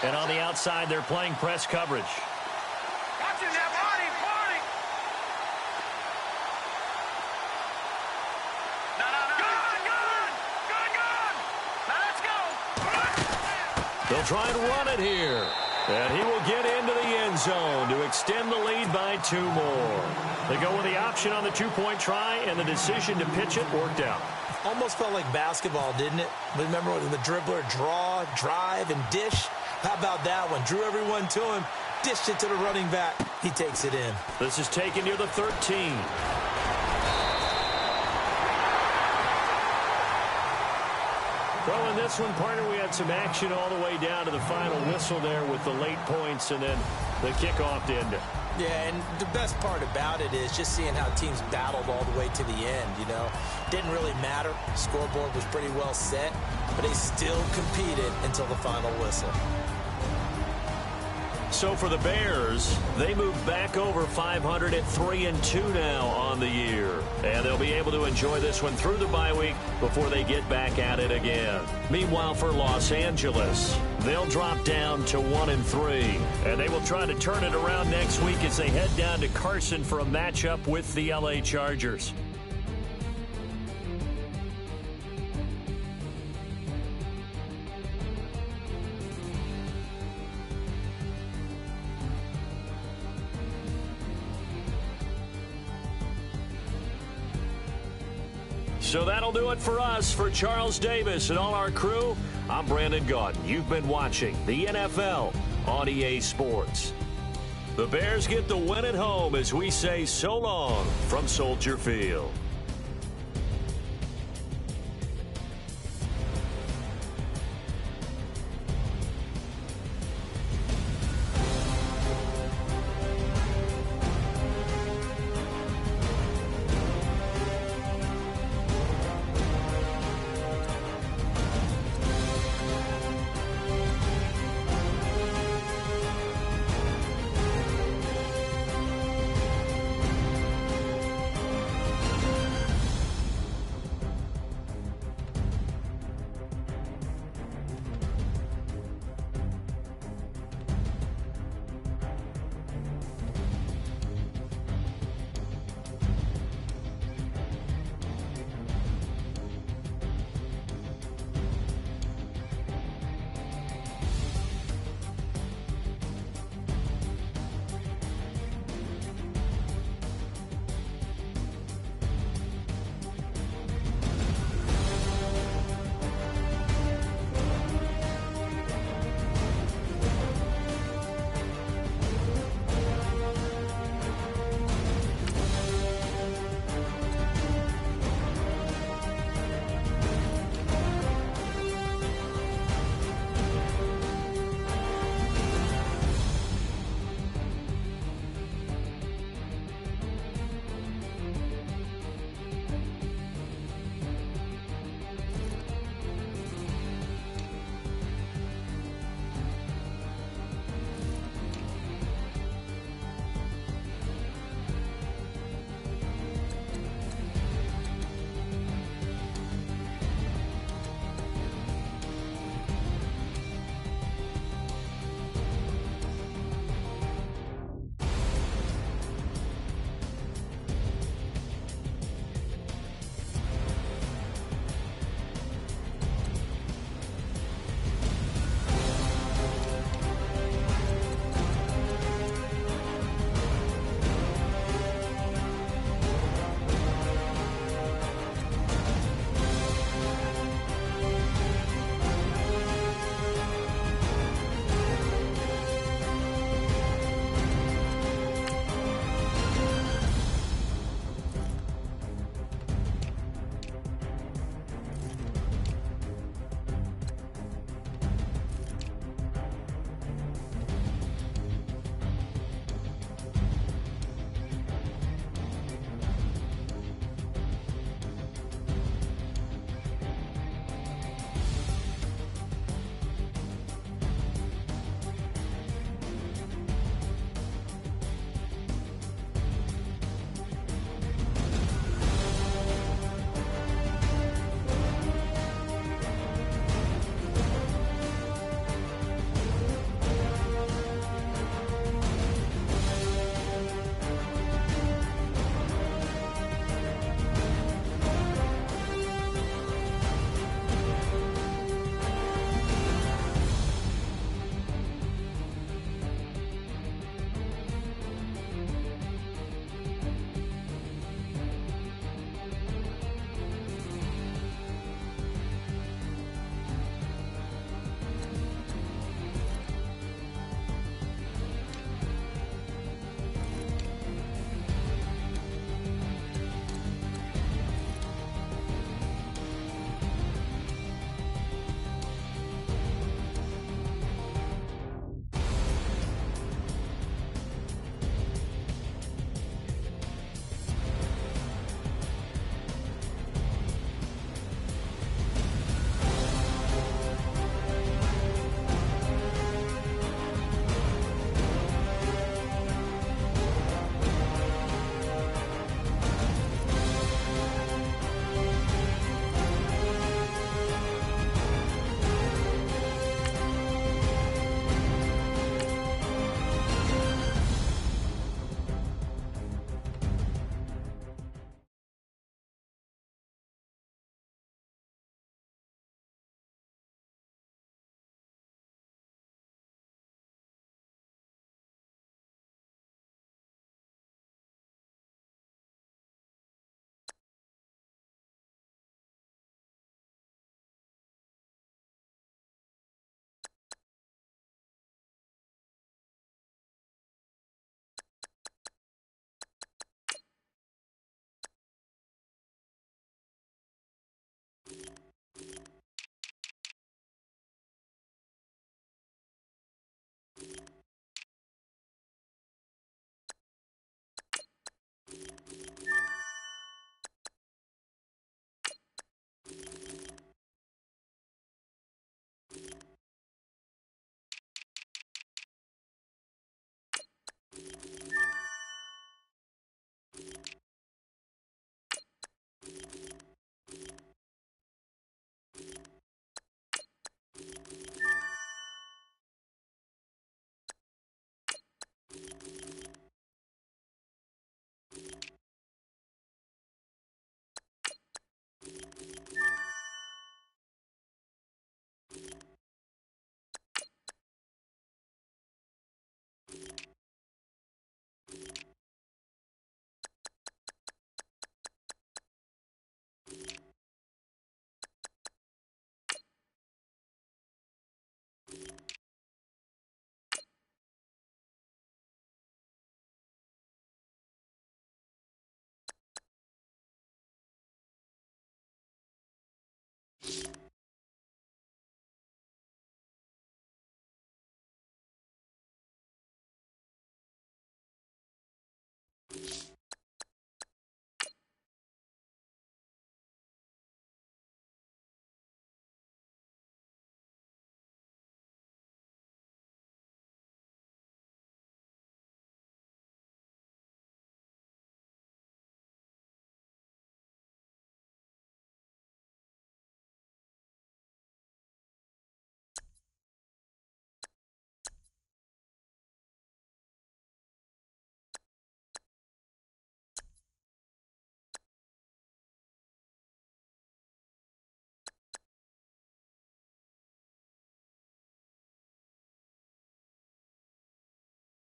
And on the outside, they're playing press coverage. They'll try and run it here. And he will get into the end zone to extend the lead by 2 more. They go with the option on the 2-point try, and the decision to pitch it worked out. Almost felt like basketball, didn't it? Remember when the dribbler draw, drive, and dish? How about that one? Drew everyone to him, dished it to the running back. He takes it in. This is taken near the 13. Well, in this one, partner, we had some action all the way down to the final whistle there with the late points and then the kickoff to end it. Yeah, and the best part about it is just seeing how teams battled all the way to the end, you know. Didn't really matter. The scoreboard was pretty well set, but they still competed until the final whistle. So for the Bears, they move back over 500 at 3-2 now on the year. And they'll be able to enjoy this one through the bye week before they get back at it again. Meanwhile, for Los Angeles, they'll drop down to 1-3. And they will try to turn it around next week as they head down to Carson for a matchup with the LA Chargers. So that'll do it for us. For Charles Davis and all our crew, I'm Brandon Gaudin. You've been watching the NFL on EA Sports. The Bears get the win at home as we say so long from Soldier Field.